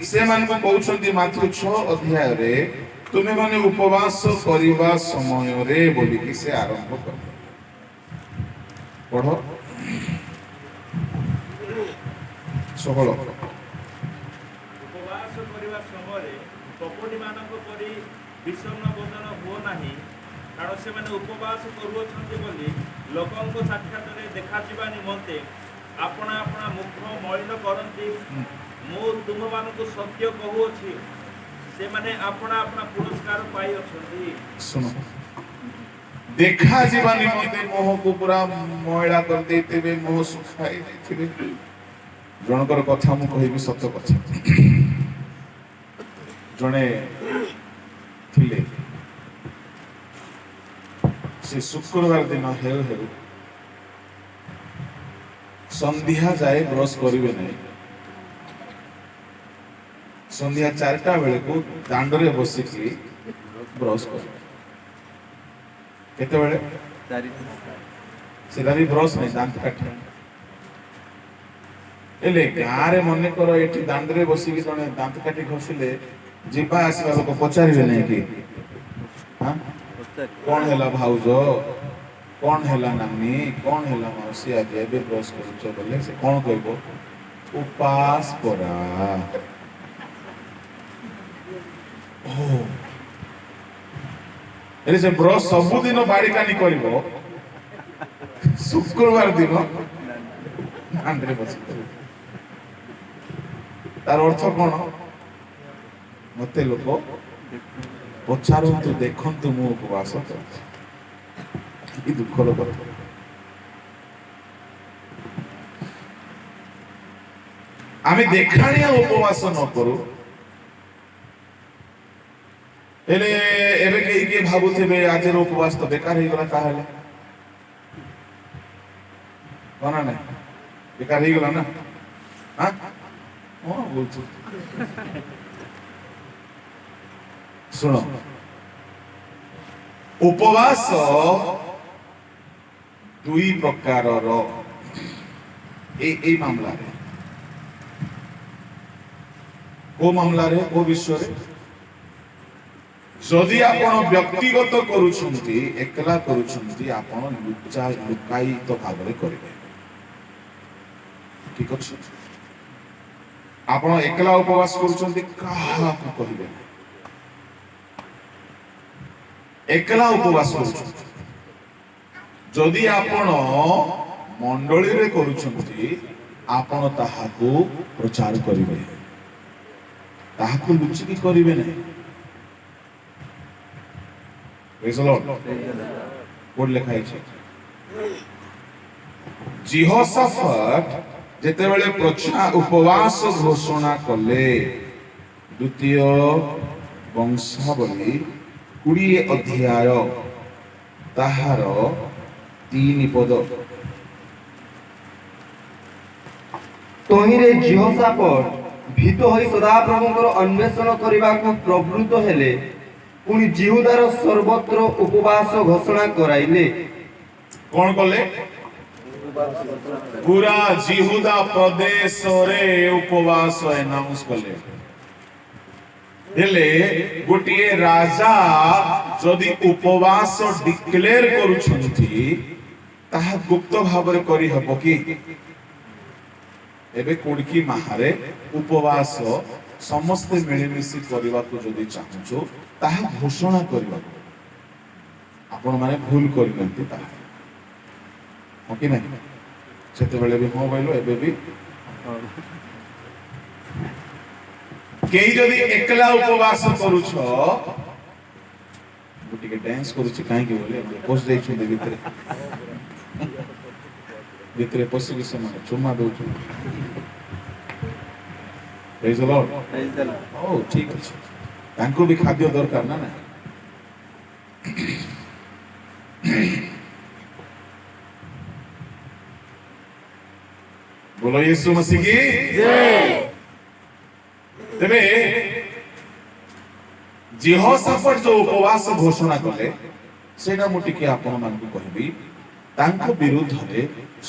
ସେମାନଙ୍କୁ କହୁଛନ୍ତି ମାତ୍ର 6 ଅଧ୍ୟାୟରେ, ତୁମେମାନେ ଉପବାସ କରିବା ସମୟରେ ବୋଲିକି ସେ ଆରମ୍ଭ କଲେ। ପଢ 16। ଉପବାସ କରିବା ସମୟରେ କପଟୀମାନଙ୍କ ପରି ବିଷଣ୍ଣ ଭୋଜନ ହୁଅ ନାହିଁ, କାରଣ ସେମାନେ ଉପବାସ କରୁଅଛନ୍ତି ବୋଲି ଲୋକଙ୍କ ସାକ୍ଷାତରେ ଦେଖାଯିବା ନିମନ୍ତେ ଆପଣା ଆପଣା ମୁଖ ମଳିନ କରନ୍ତି। ମୁଁ ତୁମମାନଙ୍କୁ ସତ୍ୟ କହୁଅଛି, ସେମାନେ ଆପଣା ଆପଣା ପୁରସ୍କାର ପାଇଅଛନ୍ତି। ଶୁଣ, ଦେଖାଯିବା ନିମନ୍ତେ ମୁହଁକୁ ପୁରା ମଇଳା କରିଦେଇଥିବେ, ମୁହଁ ଶୁଖାଇ ଦେଇଥିବେ। ଜଣଙ୍କର କଥା ମୁଁ କହିବି, ସତ କଥା। ଜଣେ ଥିଲେ, ସେ ଶୁକ୍ରବାର ଦିନ ହେଉ ହେଉ ସନ୍ଧ୍ୟା ଯାଏ ବ୍ରଶ କରିବେ ନାହିଁ। ସନ୍ଧ୍ୟା 4ଟା ବେଳକୁ ଦାଣ୍ଡରେ ବସିକି ବ୍ରଶ କରିବେ। କେତେବେଳେ? ସେଟା ବି ବ୍ରଶ ନାହିଁ, ଦାନ୍ତ କାଠି। ହେଲେ ଗାଁରେ ମନେକର ଏଠି ଦାଣ୍ଡରେ ବସିକି ଜଣେ ଦାନ୍ତ କାଠି ଘଷିଲେ, ଯିବା ଆସିବା ଲୋକ ପଚାରିବେ ନାହିଁ କି କଣ ହେଲା ଭାଉଜ, କଣ ହେଲା ନାନୀ, କଣ ହେଲା ମାଉସୀ, ଆଜି ଏବେ ବ୍ରଶ କରୁଛ ବୋଲେ ସେ କଣ କହିବ? ଉପାସ କରା। ହେଲେ ସେ ବ୍ରଶ ସବୁଦିନ ବାଡିକାନି କରିବ, ଶୁକ୍ରବାର ଦିନ ଦାଣ୍ଡରେ ବସି କରିବ। ତାର ଅର୍ଥ କଣ? ମତେ ଲୋକ ପଚାରନ୍ତୁ, ଦେଖନ୍ତୁ ମୁଁ ଉପବାସ କରୁଛି। କି ଦୁଃଖର କଥା। ଆମେ ଦେଖାଣିଆ ଉପବାସ ନ କରୁ, ହେଲେ ଏବେ କେହି କିଏ ଭାବୁଥିବେ ଆଜିର ଉପବାସ ତ ବେକାର ହେଇଗଲା। ତାହେଲେ କଣ ନାହିଁ, ବେକାର ହେଇଗଲା ନା ବୋଲଛୁ ଶୁଣ ଉପବାସ ଦୁଇ ପ୍ରକାରର এই মামলাରେ କୋଉ ମାମଲାରେ କୋଉ ବିଷୟରେ ଯଦି ଆପଣ ବ୍ୟକ୍ତିଗତ କରୁଛନ୍ତି ଏକଲା କରୁଛନ୍ତି ଆପଣ ଲୁକାୟିତ ଭାବରେ କରିବେ ଠିକ ଅଛି ଆପଣ ଏକଲା ଉପବାସ କରୁଛନ୍ତି କାହାକୁ କହିବେ ଏକଲା ଉପବାସ କରୁଛନ୍ତି ଯଦି ଆପଣ ମଣ୍ଡଳୀରେ କରୁଛନ୍ତି ଆପଣ ତାହାକୁ ପ୍ରଚାର କରିବେ ତାହାକୁ ଲୁଚିକି କରିବେ ନାହିଁ କୋଉଠି ଲେଖା ହେଇଛି ଜିହୋଶାଫାଟ ଯେତେବେଳେ ଉପବାସ ଘୋଷଣା କଲେ ଦ୍ୱିତୀୟ ବଂଶାବଳୀ 20 ଅଧ୍ୟାୟ ତାହାର 3 ପଦ ତହିଁରେ ଜିହୋଶାଫାଟ ଭୀତ ହୋଇ ସଦାପ୍ରଭୁଙ୍କର ଅନ୍ୱେଷଣ କରିବାକୁ ପ୍ରବୃତ୍ତ ହେଲେ ପୁଣି ଜିହୁଦାର ସର୍ବତ୍ର ଉପବାସ ଘୋଷଣା କରାଇଲେ କଣ କଲେ ପୁରା ଜିହୁଦା ପ୍ରଦେଶରେ ଉପବାସ ଆନାଉନ୍ସ କଲେ ହେଲେ ଗୋଟିଏ ରାଜା ଯଦି ଉପବାସ ଡିକ୍ଲେୟାର କରୁଛନ୍ତି ତାହା ଗୁପ୍ତ ଭାବରେ କରିହେବ କି ଏବେ କୋଡିକି ମାହାରେ ଉପବାସ ସମସ୍ତେ ମିଳିମିଶି କରିବାକୁ ଯଦି ଚାହୁଁଛୁ ତାହା ଘୋଷଣା କରିବାକୁ ଆପଣ ମାନେ ଭୁଲ କରିନାହାନ୍ତି ତାହା ହଁ କି ନାହିଁ ସେତେବେଳେ ବି ହଁ କହିଲ ଏବେ ବି କେହି ଯଦି ଏକଲା ଉପବାସ କରୁଛ ମୁଁ ଟିକେ ଡ୍ୟାନ୍ସ କରୁଛି କାହିଁକି ବୋଲେ ପଶି ଯାଇଛନ୍ତି ଭିତରେ ପଶିକି ସେମାନେ ଚୁମା ଦଉଛନ୍ତି Praise the Lord. ହଉ ଠିକ ଅଛି ତାଙ୍କୁ ବି ଖାଦ୍ୟ ଦରକାର ନା ନା ବୋଲ ୟୀଶୁ ମसीह की ତେବେ ଜିହୋଶାଫାଟ ଯୋଉ ଉପବାସ ଘୋଷଣା କଲେ ସେଇଟା ମୁଁ ଟିକେ ଆପଣମାନଙ୍କୁ କହିବି ତାଙ୍କ ବିରୁଦ୍ଧରେ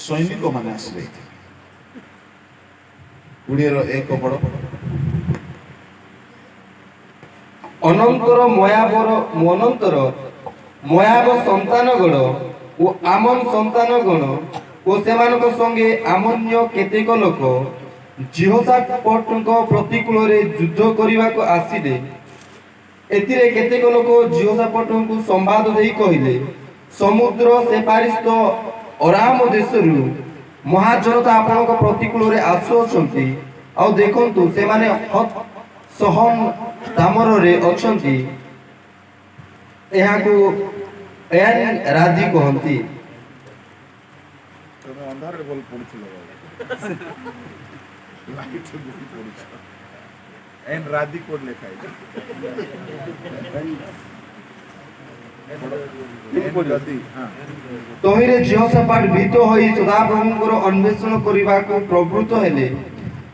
ସୈନିକ ମାନେ ଆସିଲେ 20 ପଡ଼ ଅନନ୍ତର ମୋୟାବ ସନ୍ତାନଗଣ ଓ ଆମନ ସନ୍ତାନଗଣ ଓ ସେମାନଙ୍କ ସଙ୍ଗେ ଆମନ୍ୟ କେତେକ ଲୋକ ଜିହୋଶାଫାଟଙ୍କ ପ୍ରତିକୂଳରେ ଯୁଦ୍ଧ କରିବାକୁ ଆସିଲେ ଏଥିରେ କେତେକ ଲୋକ ଜିହୋଶାଫାଟଙ୍କୁ ସମ୍ବାଦ ଦେଇ କହିଲେ ସମୁଦ୍ର ସେପାରିସ୍ତ ଅରାମ ଦେଶରୁ ମହାଜନତା ଆପଣଙ୍କ ପ୍ରତିକୂଳରେ ଆସୁଅଛନ୍ତି ଆଉ ଦେଖନ୍ତୁ ସେମାନେ ସହନ ଦାମରରେ ଅଛନ୍ତି ଏହାକୁ ରାଜି କହନ୍ତି ତମେ ଅନ୍ଧାରରେ ଭଲ ପଡୁଥିଲ ଲାଇଟ୍ ପଡୁଛ ଏନ୍ ରାଧି କୋଡ ଲେଖା ହେଇଛି ତହିଁରେ ଜିହୋଶାଫାଟ ଭୀତ ହୋଇ ସଦାପ୍ରଭୁଙ୍କର ଅନ୍ୱେଷଣ କରିବାକୁ ପ୍ରବୃତ୍ତ ହେଲେ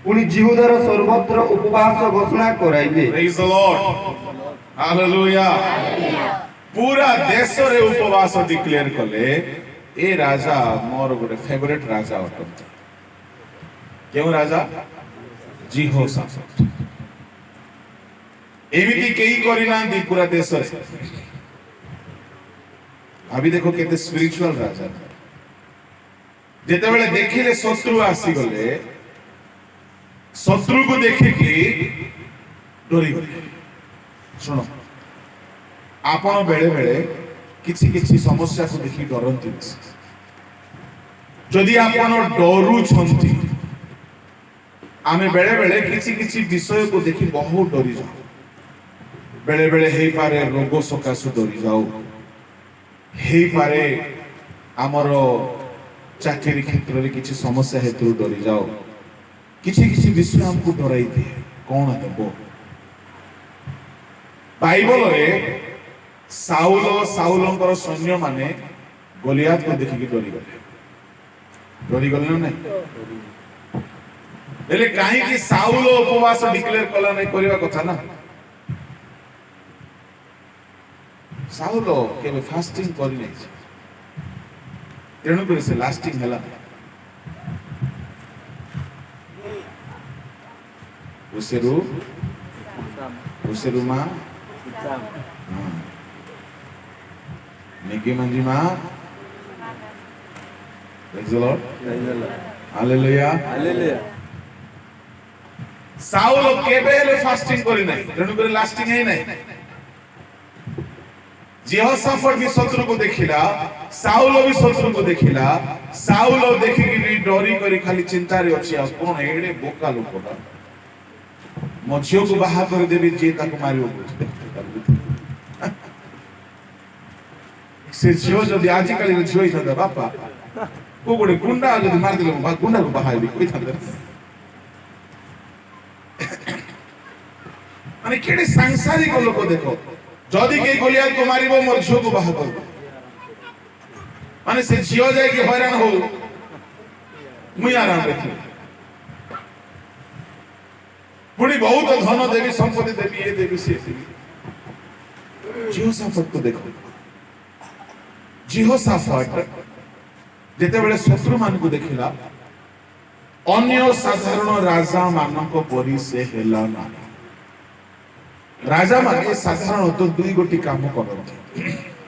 ପୁଣି ଜିହୁଦାର ସର୍ବତ୍ର ଉପବାସ ଘୋଷଣା କରାଇଲେ Praise the Lord. Hallelujah. पूरा ଦେଶରେ ଉପବାସ ଡିକ୍ଲେୟାର କଲେ ଏ ରାଜା ମୋର ଗୋଟେ ଫେଭରେଟ ରାଜା ଅଟନ୍ତି କେଉଁ ରାଜା ଜିହୋଶାଫାଟ ଏମିତି କେହି କରିନାହାନ୍ତି ପୁରା ଦେଶରେ ଭାବି ଦେଖ କେତେ ସ୍ପିରିଚୁଆଲ ରାଜା ଯେତେବେଳେ ଦେଖିଲେ ଶତ୍ରୁ ଆସିଗଲେ ଶତ୍ରୁକୁ ଦେଖିକି ଡରିଗଲେ ଶୁଣ ଆପଣ ବେଳେ ବେଳେ କିଛି କିଛି ସମସ୍ୟାକୁ ଦେଖି ଡରନ୍ତି ଯଦି ଆପଣ ଡରୁଛନ୍ତି ଆମେ ବେଳେ ବେଳେ କିଛି କିଛି ବିଷୟକୁ ଦେଖି ବହୁତ ଡରିଯାଉ ବେଳେ ବେଳେ ହେଇପାରେ ରୋଗ ସକାଶୁ ଡରିଯାଉ ହେଇପାରେ ଆମର ଚାକିରି କ୍ଷେତ୍ରରେ କିଛି ସମସ୍ୟା ହେତୁ ଡରିଯାଉ କିଛି କିଛି ବିଷୟ ଆମକୁ ଡରାଇ ଦିଏ କଣ ହେବ ବାଇବଲରେ ସାଉଲଙ୍କର ସୈନ୍ୟମାନେ ଗୋଲିଆତକୁ ଦେଖିକି ଡରିଗଲେ ଡରି ଗଲେ ନା ନାଇଁ? ହେଲେ କାହିଁକି ସାଉଲ ଉପବାସ ଡିକ୍ଲେୟାର କଲା ନାଇଁ? କରିବା କଥା ନା। ସାଉଲ କେବେ ଫାଷ୍ଟିଂ କରିନାହିଁ, ତେଣୁକରି ସେ ଲାଷ୍ଟିଂ ହେଲା। ଉସେରୁ ମା ନିକି ମଞ୍ଜି ମା। Praise the Lord. Hallelujah. Saul କେବେ ହେଲେ ଫାଷ୍ଟିଂ କରି ନାହିଁ, ତେଣୁକରି ଲାଷ୍ଟିଂ ହେଇ ନାହିଁ। ଯେହୋଶାଫାଟ ବି ଶତ୍ରୁକୁ ଦେଖିଲା, ସାଉଲ ବି ଶତ୍ରୁକୁ ଦେଖିଲା। ସାଉଲ ଦେଖିକି ଡରି କରି ଖାଲି ଚିନ୍ତାରେ ଅଛି, ଆଉ କଣ ଏଡେ ବୋକା ଲୋକଟା, ମୋ ଝିଅକୁ ବାହା କରିଦେବି, ଯିଏ ତାକୁ ମାରିବ। ସେ ଝିଅ ଯଦି ଆଜିକାଲି ଝିଅ ହେଇଥାନ୍ତା, ବାପା କୋଉ ଗୋଟେ ଗୁଣ୍ଡା ଯଦି ମାରିଦେଲେ ଗୁଣ୍ଡାକୁ ବାହା ହେବି କହିଥାନ୍ତେ। ମାନେ କେଡେ ସାଂସାରିକ ଲୋକ ଦେଖ, ଯଦି କେହି ଗୋଲିଆତକୁ ମାରିବ, ମୋର ଝିଅକୁ ବାହା କରିବ। ମାନେ ସେ ଝିଅ ଯାଇକି ହଇରାଣ ହଉ, ମୁଇଁ ଆରାମରେ ଥିବି, ପୁଣି ବହୁତ ଧନ ଦେବି, ସମ୍ପତ୍ତି ଦେବି, ଏ ଦେବି, ସିଏ ଦେବି। ଯେହୋଶାଫାଟକୁ ଦେଖ, ଯେହୋଶାଫାଟ ଯେତେବେଳେ ଶତ୍ରୁ ମାନଙ୍କୁ ଦେଖିଲା, ଅନ୍ୟ ସାଧାରଣ ରାଜା ମାନଙ୍କ ପରି ସେ ହେଲା ନାହିଁ। ରାଜା ମାନେ ସାଧାରଣତଃ ଦୁଇ ଗୋଟି କାମ କରନ୍ତି।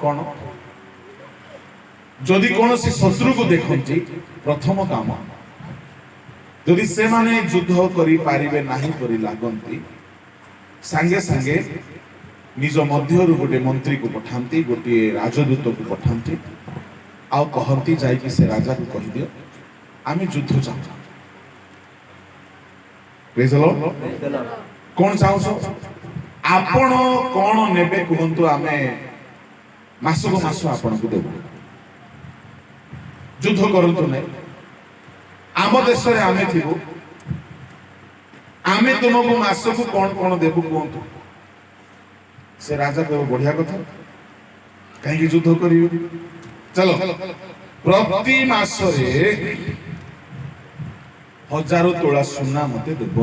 କଣ? ଯଦି କୌଣସି ଶତ୍ରୁକୁ ଦେଖନ୍ତି, ପ୍ରଥମ କାମ, ଯଦି ସେମାନେ ଯୁଦ୍ଧ କରିପାରିବେ ନାହିଁ ପରି ଲାଗନ୍ତି, ସାଙ୍ଗେ ସାଙ୍ଗେ ନିଜ ମଧ୍ୟରୁ ଗୋଟେ ମନ୍ତ୍ରୀକୁ ପଠାନ୍ତି, ଗୋଟିଏ ରାଜଦୂତକୁ ପଠାନ୍ତି, ଆଉ କହନ୍ତି ଯାଇକି ସେ ରାଜାକୁ କହିଦିଅ ଆମେ ଯୁଦ୍ଧ ଚାହୁଁ। Praise the Lord. କଣ ଚାହୁଁଛ? ଆପଣ କଣ ନେବେ କୁହନ୍ତୁ, ଆମେ ମାସକୁ ମାସ ଆପଣଙ୍କୁ ଦେବୁ। ଯୁଦ୍ଧ କରନ୍ତୁ ନାହିଁ, ଆମ ଦେଶରେ ଆମେ ଥିବୁ, ଆମେ ତୁମକୁ ମାସକୁ କଣ କଣ ଦେବୁ କୁହନ୍ତୁ। ସେ ରାଜା କହିବ ବଢିଆ କଥା, କାହିଁକି ଯୁଦ୍ଧ କରିବି, ଚାଲ ପ୍ରତି ମାସରେ 1000 ତୋଳା ସୁନା ମତେ ଦେବ,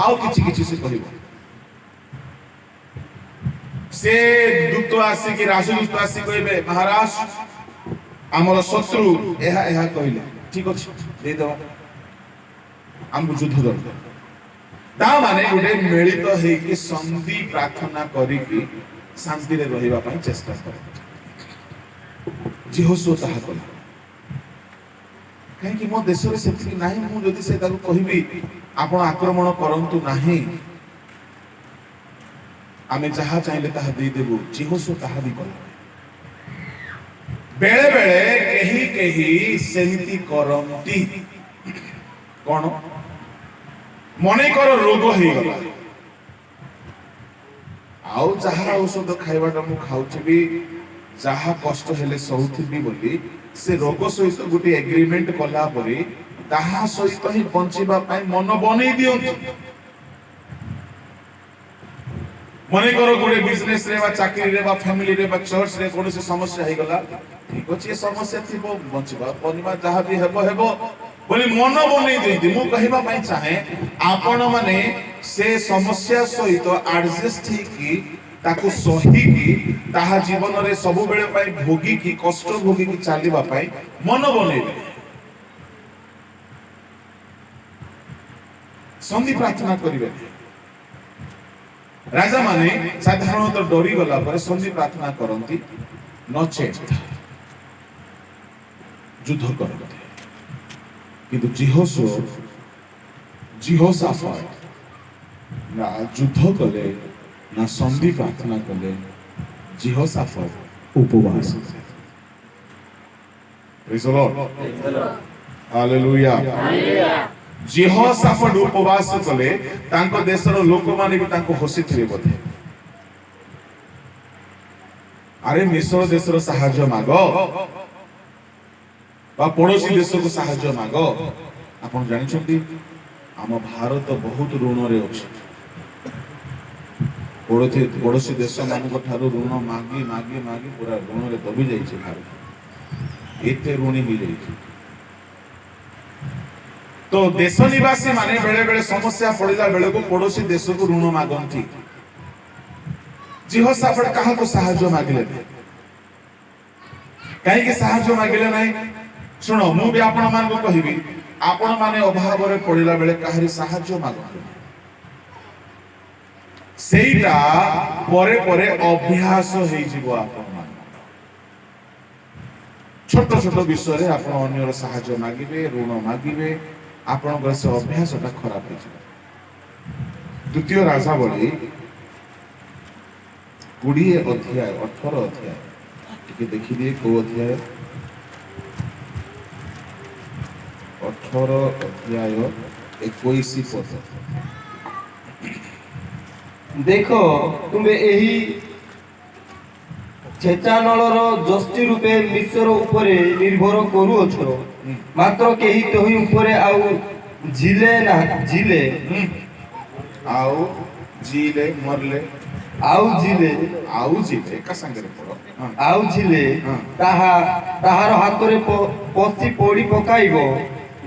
ଆଉ କିଛି କିଛି ସେ କହିବ। ସେ ଦୂତ ଆସିକି, ରାଜଦୂତ ଆସି କହିବେ, ମହାରାଜ ଆମର ଶତ୍ରୁ ଏହା ଏହା କହିଲେ, ଠିକ ଅଛି ଦେଇଦବା, ଆମକୁ ଯୁଦ୍ଧ ଦରକାର। ତା ମାନେ ଗୋଟେ ମିଳିତ ହେଇକି ସନ୍ଧି ପ୍ରାର୍ଥନା କରିକି ଶାନ୍ତିରେ ରହିବା ପାଇଁ ଚେଷ୍ଟା କରେ। ଯେହୋଶୁଆ ତାହା କଲା। କାହିଁକି? ମୋ ଦେଶରେ ସେତିକି ନାହିଁ। ମୁଁ ଯଦି ସେ ତାକୁ କହିବି ଆପଣ ଆକ୍ରମଣ କରନ୍ତୁ ନାହିଁ, ଆମେ ଯାହା ଚାହିଁଲେ ତାହା ଦେଇଦେବୁ, ଯେହୋଶୁଆ ତାହା ବି କଲା। ବେଳେ ବେଳେ କେହି ସେମିତି କରନ୍ତି। କଣ? ମନେକର ରୋଗ ହେଇଗଲା, ଆଉ ଯାହା ଔଷଧ ଖାଇବାଟା ମୁଁ ଖାଉଥିବି, ଯାହା କଷ୍ଟ ହେଲେ ସହୁଥିବି ବୋଲି ସେ ରୋଗ ସହିତ ଗୋଟେ ଏଗ୍ରିମେଣ୍ଟ କଲା ପରେ ତାହା ସହିତ ହିଁ ବଞ୍ଚିବା ପାଇଁ ମନ ବନେଇ ଦିଅନ୍ତି। ମନେକର ଗୋଟେ ବିଜନେସରେ ବା ଚାକିରିରେ ବା ଫ୍ୟାମିଲିରେ ବା ଚର୍ଚ୍ଚରେ କୌଣସି ସମସ୍ୟା ହେଇଗଲା, ଠିକ ଅଛି ଏ ସମସ୍ୟା ଥିବ, ବଞ୍ଚିବା ପରିମାଣ ଯାହା ବି ହେବ ହେବ ବୋଲି ମନ ବନେଇ ଦିଅନ୍ତି। ମୁଁ କହିବା ପାଇଁ ଚାହେଁ, ଆପଣ ମାନେ ସେ ସମସ୍ୟା ସହିତ ଆଡଜଷ୍ଟ ହେଇକି, ତାକୁ ସହିକି, ତାହା ଜୀବନରେ ସବୁବେଳେ ପାଇଁ ଭୋଗିକି, କଷ୍ଟ ଭୋଗିକି ଚାଲିବା ପାଇଁ ମନ ବନେଇବେ। ସନ୍ଧି ପ୍ରାର୍ଥନା କରିବେ। ରାଜା ମାନେ ସାଧାରଣତଃ ଡରି ଗଲା ପରେ ସନ୍ଧି ପ୍ରାର୍ଥନା କରନ୍ତି, ନଚେତ ଯୁଦ୍ଧ କରନ୍ତି। କିନ୍ତୁ ଯେହୋଶାଫାଟ ନା ଯୁଦ୍ଧ କଲେ ନା ସନ୍ଧି ପ୍ରାର୍ଥନା କଲେ, ଯେହୋଶାଫାଟ ଉପବାସ କଲେ। Praise the Lord. Hallelujah. ଯେହୋଶାଫାଟ ଉପବାସ କଲେ, ତାଙ୍କ ଦେଶର ଲୋକମାନେ ବି ତାଙ୍କୁ ହସିଥିବେ ବୋଧେ। ଆରେ ମିଶ୍ର ଦେଶର ସାହାଯ୍ୟ ମାଗ ବା ପଡୋଶୀ ଦେଶକୁ ସାହାଯ୍ୟ ମାଗ। ଆପଣ ଜାଣିଛନ୍ତି ଆମ ଭାରତ ବହୁତ ଋଣରେ ଅଛି। पड़ोशी देश मान ऋण मागी मागी मागी पूरा ऋण रे दबी जाइए भारत एते ऋणी हो जाइए। तो देश निवासी माने बेले बेले समस्या पड़िला बेले को पड़ोशी देश को ऋण मागंती। जीहोशाफाट कहा को साहाय्य मागिले कहीं साहाय्य मागिले नहीं। शुण मु भी आपण मान को कहिबी आपण माने अभाव रे पड़िला बेले काहरी साहाय्य मागंती सेटा परे परे अभ्यास हे जीवो। आपण मान छोट छोट विषय रे आपण अन्यर साहाय्य मागिबे ऋण मागिबे आपण से अभ्यासटा खराब हो। द्वितीय राजावली 20 अध्याय 18 अध्याय टिके देखि दिए को अध्याय 18 अध्याय 21 पद। देख तुमे एही छेचानलर जस्ती रूपे मिश्र उपरे निर्भर करूअछ मात्र केही तोही उपरे आउ झिले ना झिले आउ जीले मरले आउ जीले का संगे रे पड़ो आउ झिले ताहार हातरे पसी पड़ी पकाइबो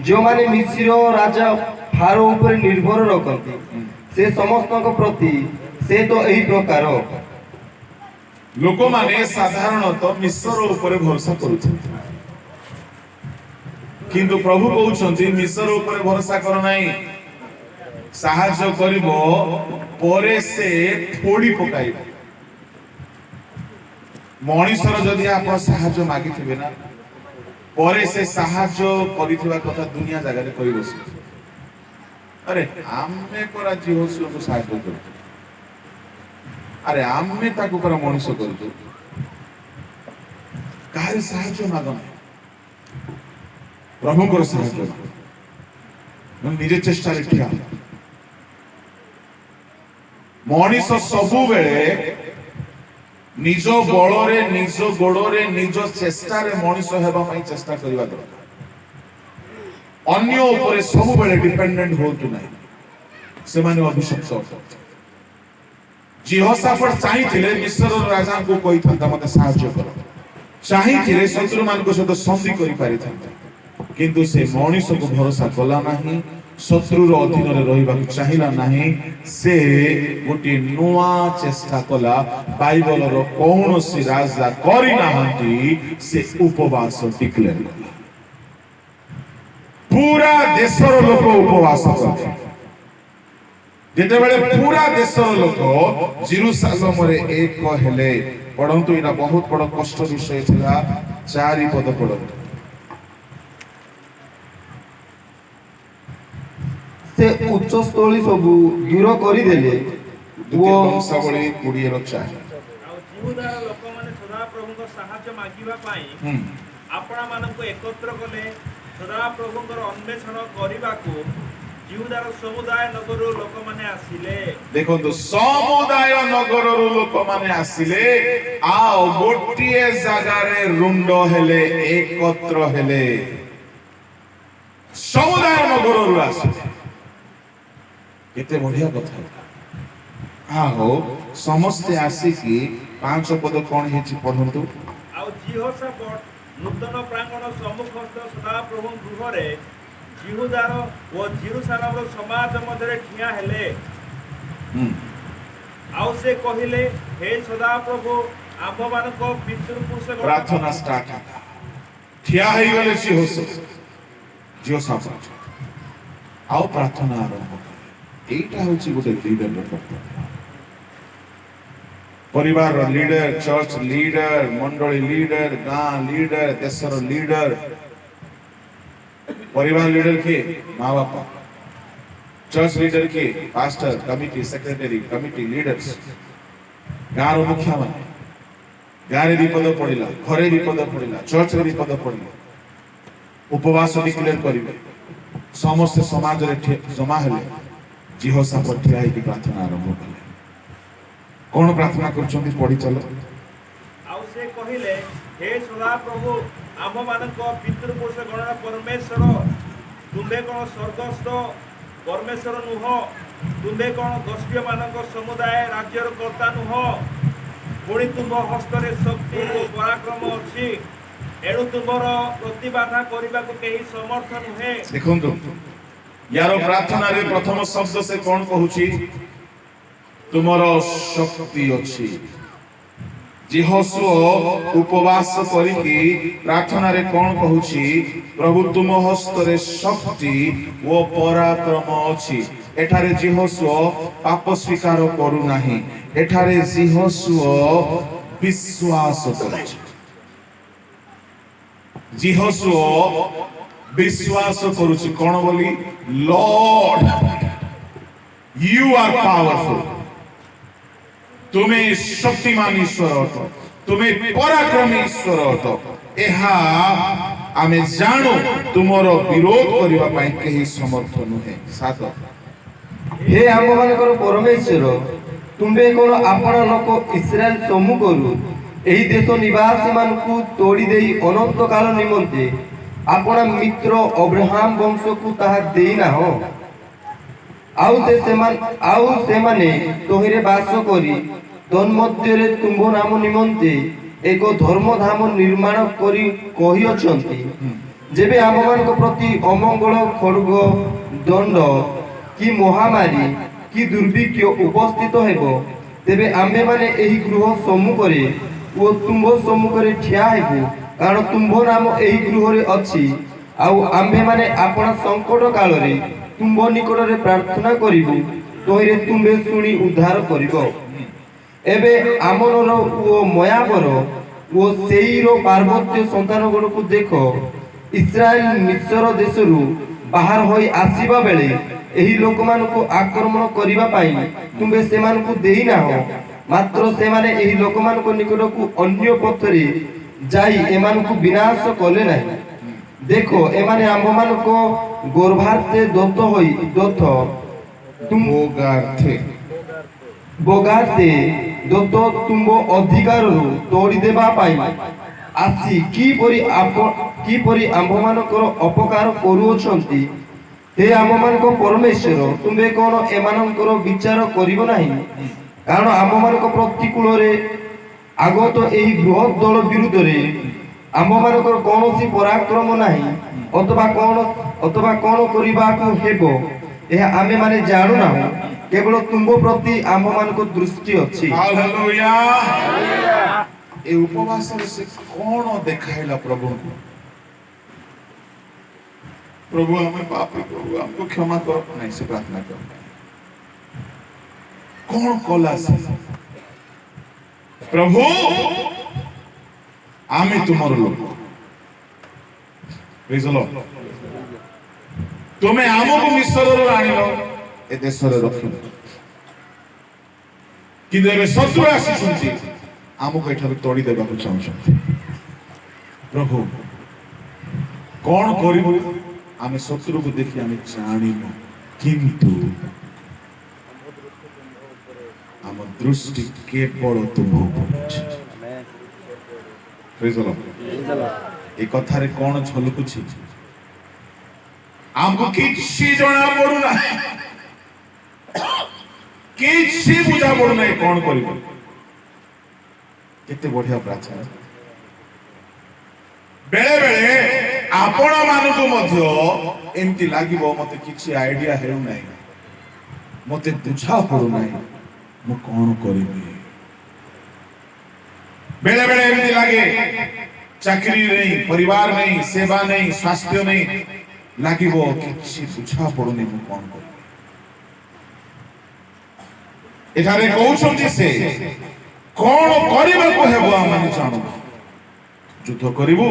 जो माने मिश्र राजा फारो उपरे निर्भर रखती से समस्त प्रति से तो एही प्रकार लोक माने साधारणतः मिश्र उपरे भरोसा करूछन्ति किंतु प्रभु कहउछन्ति मिश्र उपरे भरोसा कर नाही साहाय्य करिवो परे से थोड़ी पकाइबो। मनीषर जदि आपण साहाय्य मागिथिबे ना परे से साहाय्य करिथिबा कथा दुनिया जगह रे कहि बस अरे आमे परा जीवसु को साहाय्य करू अरे आमे ताकू परा मनीष करू काहे साहाय्य मागन प्रभु को साहाय्य मन निजे चेष्टा रे ठिया मनीष सबु बेले निज बलरे निज गोड़रे निज चेष्टा रे मनीष हेबा पई चेष्टा करबा दरकार अन्य ऊपर सबु बेले डिपेंडेंट होतु नै से माने अभिशप्त जीहोशाफाट चाहिथिले मिस्र राजा को कोई था मते साहाय्य कर चाहिथिले शत्रु मान को सहित संधि करि पारि था किंतु से मनीष को भरोसा कला नाही शत्रुर अधीन रे रहिबा चाहिला नाही से गोटे नुआ चेष्टा कला बाइबल रो कोनोसी राजा करि नाहंती से उपवास डिक्लेयर कला पूरा देशर लोक उपवास करते जेते बेले पूरा देशर लोक जेरूशलेम रे एक हेले पढंतु इना बहुत बड़ कष्ट विषय थिला 4 पद पढंतु से उच्च स्थली सबु दूर करि देले वो वंशावली 20 रो 4 आ जीवदार लोक माने सदा प्रभु को सहाय्य मागिबा पाई आपणा मानको एकत्र कले सदा प्रभु को अन्वेषण करिबा को जीवदार समुदाय नगर लोक माने आसिले। देखो तो समुदाय नगर लोक माने आसिले आ गोटिए जगह रे रुंड हेले एकत्र हेले समुदाय नगर रो आसिले केते बढ़िया कथा हो समस्त आसी की 5 पद कोन हेची पढंतु आ जीहोशाफाट नूतन प्रांगण सम्मुखस्थ सदा प्रभु गृहरे जीहुदार ओ जेरूशलेम समाज मध्य ठिया हेले आउ से कहिले हे सदा प्रभु आम मानको पितृपुरुष प्रार्थना स्टार्ट ठिया हेई गले जीहोशाफाट आउ प्रार्थना आरंभ एटा होची गोटे लीडर रो कर्तव्य परिवार रो लीडर चर्च लीडर मंडली लीडर गां लीडर देशर लीडर परिवार लीडर के माँ बापा चर्च लीडर के pastor committee secretary committee leaders गाँ रो मुखिया माने गाँ रे विपद पड़िला घरे विपद पड़िला चर्च रे विपद पड़िला उपवास डिक्लेयर करिवे समस्त समाज रे जमा हेले जीहोशाफाट ठिया होई प्रार्थना आरंभ कले कौन प्रार्थना करछन्ती पढ़ी चलो आउ से कहिले हे सदा प्रभु आम मानको पितृपुरुष गणना परमेश्वर तुम्बे कोन स्वर्गस्थ परमेश्वर नुह ତୁମେ କ'ଣ ଗୋଷ୍ଠୀ ମାନଙ୍କ ସମୁଦାୟ ରାଜ୍ୟର କର୍ତ୍ତା ନୁହଁ? ପୁଣି ତୁମ ହସ୍ତରେ ଶକ୍ତି ଓ ପରାକ୍ରମ ଅଛି, ଏଣୁ ତୁମର ପ୍ରତିବାଧା କରିବାକୁ କେହି ସମର୍ଥ ନୁହେଁ। ଦେଖନ୍ତୁ यार प्रार्थना प्रथम शब्द से कौन कहूची तुमर शक्ति अच्छी जिहसु उपवास करिकी प्रार्थना रे कौन कहूची प्रभु तुम हस्तरे शक्ति ओ पराक्रम अच्छी एठारे जिहसु पाप स्वीकार करू नाही एठारे जिहसु विश्वास करूची जिहसु विश्वास करुची कौन बोली लॉर्ड यू आर पावरफुल तुम्हें शक्तिमान ईश्वर अट तुम्हें पराक्रमी ईश्वर अट एहा आमे जानो तुमर विरोध करिवा पई केही समर्थ नुहे। सात हे आमମାନଙ୍କର परमेश्वर तुंबे कोन आपण लोक इस्राएल समूह करू एही देश निवासी मानकु तोड़ी देई अनंत काल निमंते आपण मित्र अब्राहम वंश को ताहा देना हो आउ से माने तोहिरे वास करी तन्मध्य रे तुंभ नाम निमंते एक धर्मधाम निर्माण करी कहि अछंती जेबे आममान को प्रति अमंगल खड्ग दंड कि महामारी कि दुर्भिक्ष उपस्थित हेबो तेबे आम्भे माने एही गृह सम्मुखरे ओ तुंभ सम्मुखरे ठिया हेबो कारण तुंभ नाम एही गृह रे अछि आउ आम्भे माने आपण संकट काल रे तुंभ निकट रे प्रार्थना करिबु तोहिरे तुंभे सुनी उद्धार करिबो एबे आमनर ओ मयाबर ओ सेईरो पार्वत्य संतान गुण को देखो इस्राएल मिस्र देशरु बाहर होई आसीबा बेले एही लोक मान को आक्रमण करिबा पाई तुंबे सेमान को देई ना हो मात्र से माने एही लोक मान को निकट को अन्य पथरे जाई एमान को विनाश कले नहीं देखो एमाने आम्भ मान को गर्भार्थे दत्त होई दत्त तुम बोगार्थे दत्त तुंबो अधिकार तोड़ी देबा पाई आसी की परी आम्भ मानकर अपकार करूछंती हे आम्भ मानक परमेश्वर तुंबे कोन एमानकर विचार करिवो नाही कारण आम्भ मानक प्रतिकूल रे आगत एही बृहत दल विरुद्ध रे आम्भ मानकर कोनोसी पराक्रम नाही अथवा कोन करिबाकू हेबो एहा आमे माने जानु ना केवल तुंबो प्रति आम्भ मानक दृष्टि अछि। हालेलुया ए उपवास से कोन देखाइला प्रभु को प्रभु हमें पापी प्रभु हमको क्षमा करो नहीं से प्रार्थना करो कौन कला से प्रभु आमे तुमर लोक प्रेज द लॉर्ड तुमे आमको मिस्र रो आनिलो ए देश रे रखिलो कि देबे शत्रु आसी सुनती आमको एठार तोड़ी देबा को चाहछन प्रभु कौन करिबो आमे शत्रु को देखि आमे जानिनो किंतु आम दृष्टि केवल तुम ऊपर प्रेज द लॉर्ड ए कथा रे कौन झलकुछि आमको किछि जणा पडुना किछि बुझा पडुना कौन करिबो केते बढ़िया प्रार्थना बेले बेले आपण मानको मध्य एमती लागिबो मते किछि आईडिया हेउ नाही मते बुझा पडु नाही मु कौन करिबी बेले बेले एमती लागे चाकरी नहीं परिवार नहीं सेवा नहीं स्वास्थ्य नहीं लागिबो किछि बुझा पडुनी मु कौन करिबी एठारे कहउछन्ती से कौन करिबा को हेबो आमे जानो युद्ध करिबु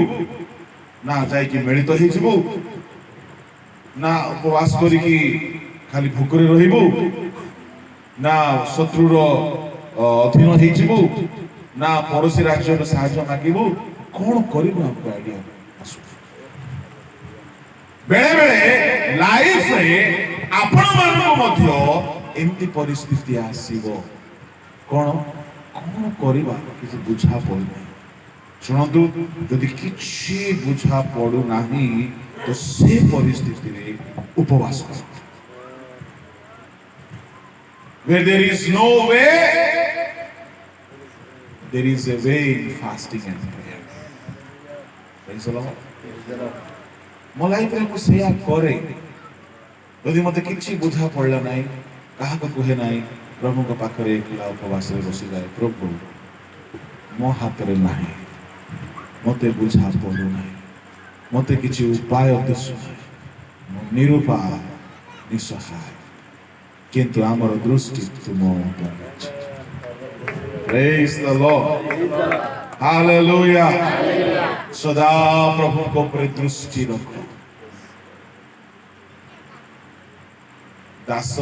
ना जाई कि मिलित हे जिबु ना उपवास करी कि खाली भूखरे रहिबु ना शत्रुर अधीन हे जिबु ना पड़ोसी राज्य रो सहायता मागिबु कौन करिबु हमको आईडिया आसु बेले बेले लाइफ रे आपण मानको मध्य एमती परिस्थिति आसीबो कौन कौन करिबा किछि बुझा पड़ै शुणु यदि किछि बुझा पड़ू नाही तो से परिस्थिति रे उपवास कर Where there is no way, there is a way in fasting and prayer. Praise the Lord. ମୋ ଲାଇଫରେ ମୁଁ ସେଇଆ କରେ। ଯଦି ମତେ କିଛି ବୁଝା ପଡ଼ିଲା ନାହିଁ, କାହାକୁ କୁହେ ନାହିଁ, ପ୍ରଭୁଙ୍କ ପାଖରେ ଏକଲା ଉପବାସରେ ବସିଯାଏ। ପ୍ରଭୁ ମୋ ହାତରେ ନାହିଁ, ମତେ ବୁଝା ପଡ଼ୁନାହିଁ, ମତେ କିଛି ଉପାୟ ଦିଶୁନାହିଁ, ମୁଁ ନିରୁପାୟ ନିଃସହାୟ, କିନ୍ତୁ ଆମର ଦୃଷ୍ଟି ତୁମ ଉପରେ ଅଛି। Praise the Lord. Hallelujah. ସଦା ପ୍ରଭୁଙ୍କ ଉପରେ ଦୃଷ୍ଟି ରଖ। ଦାସ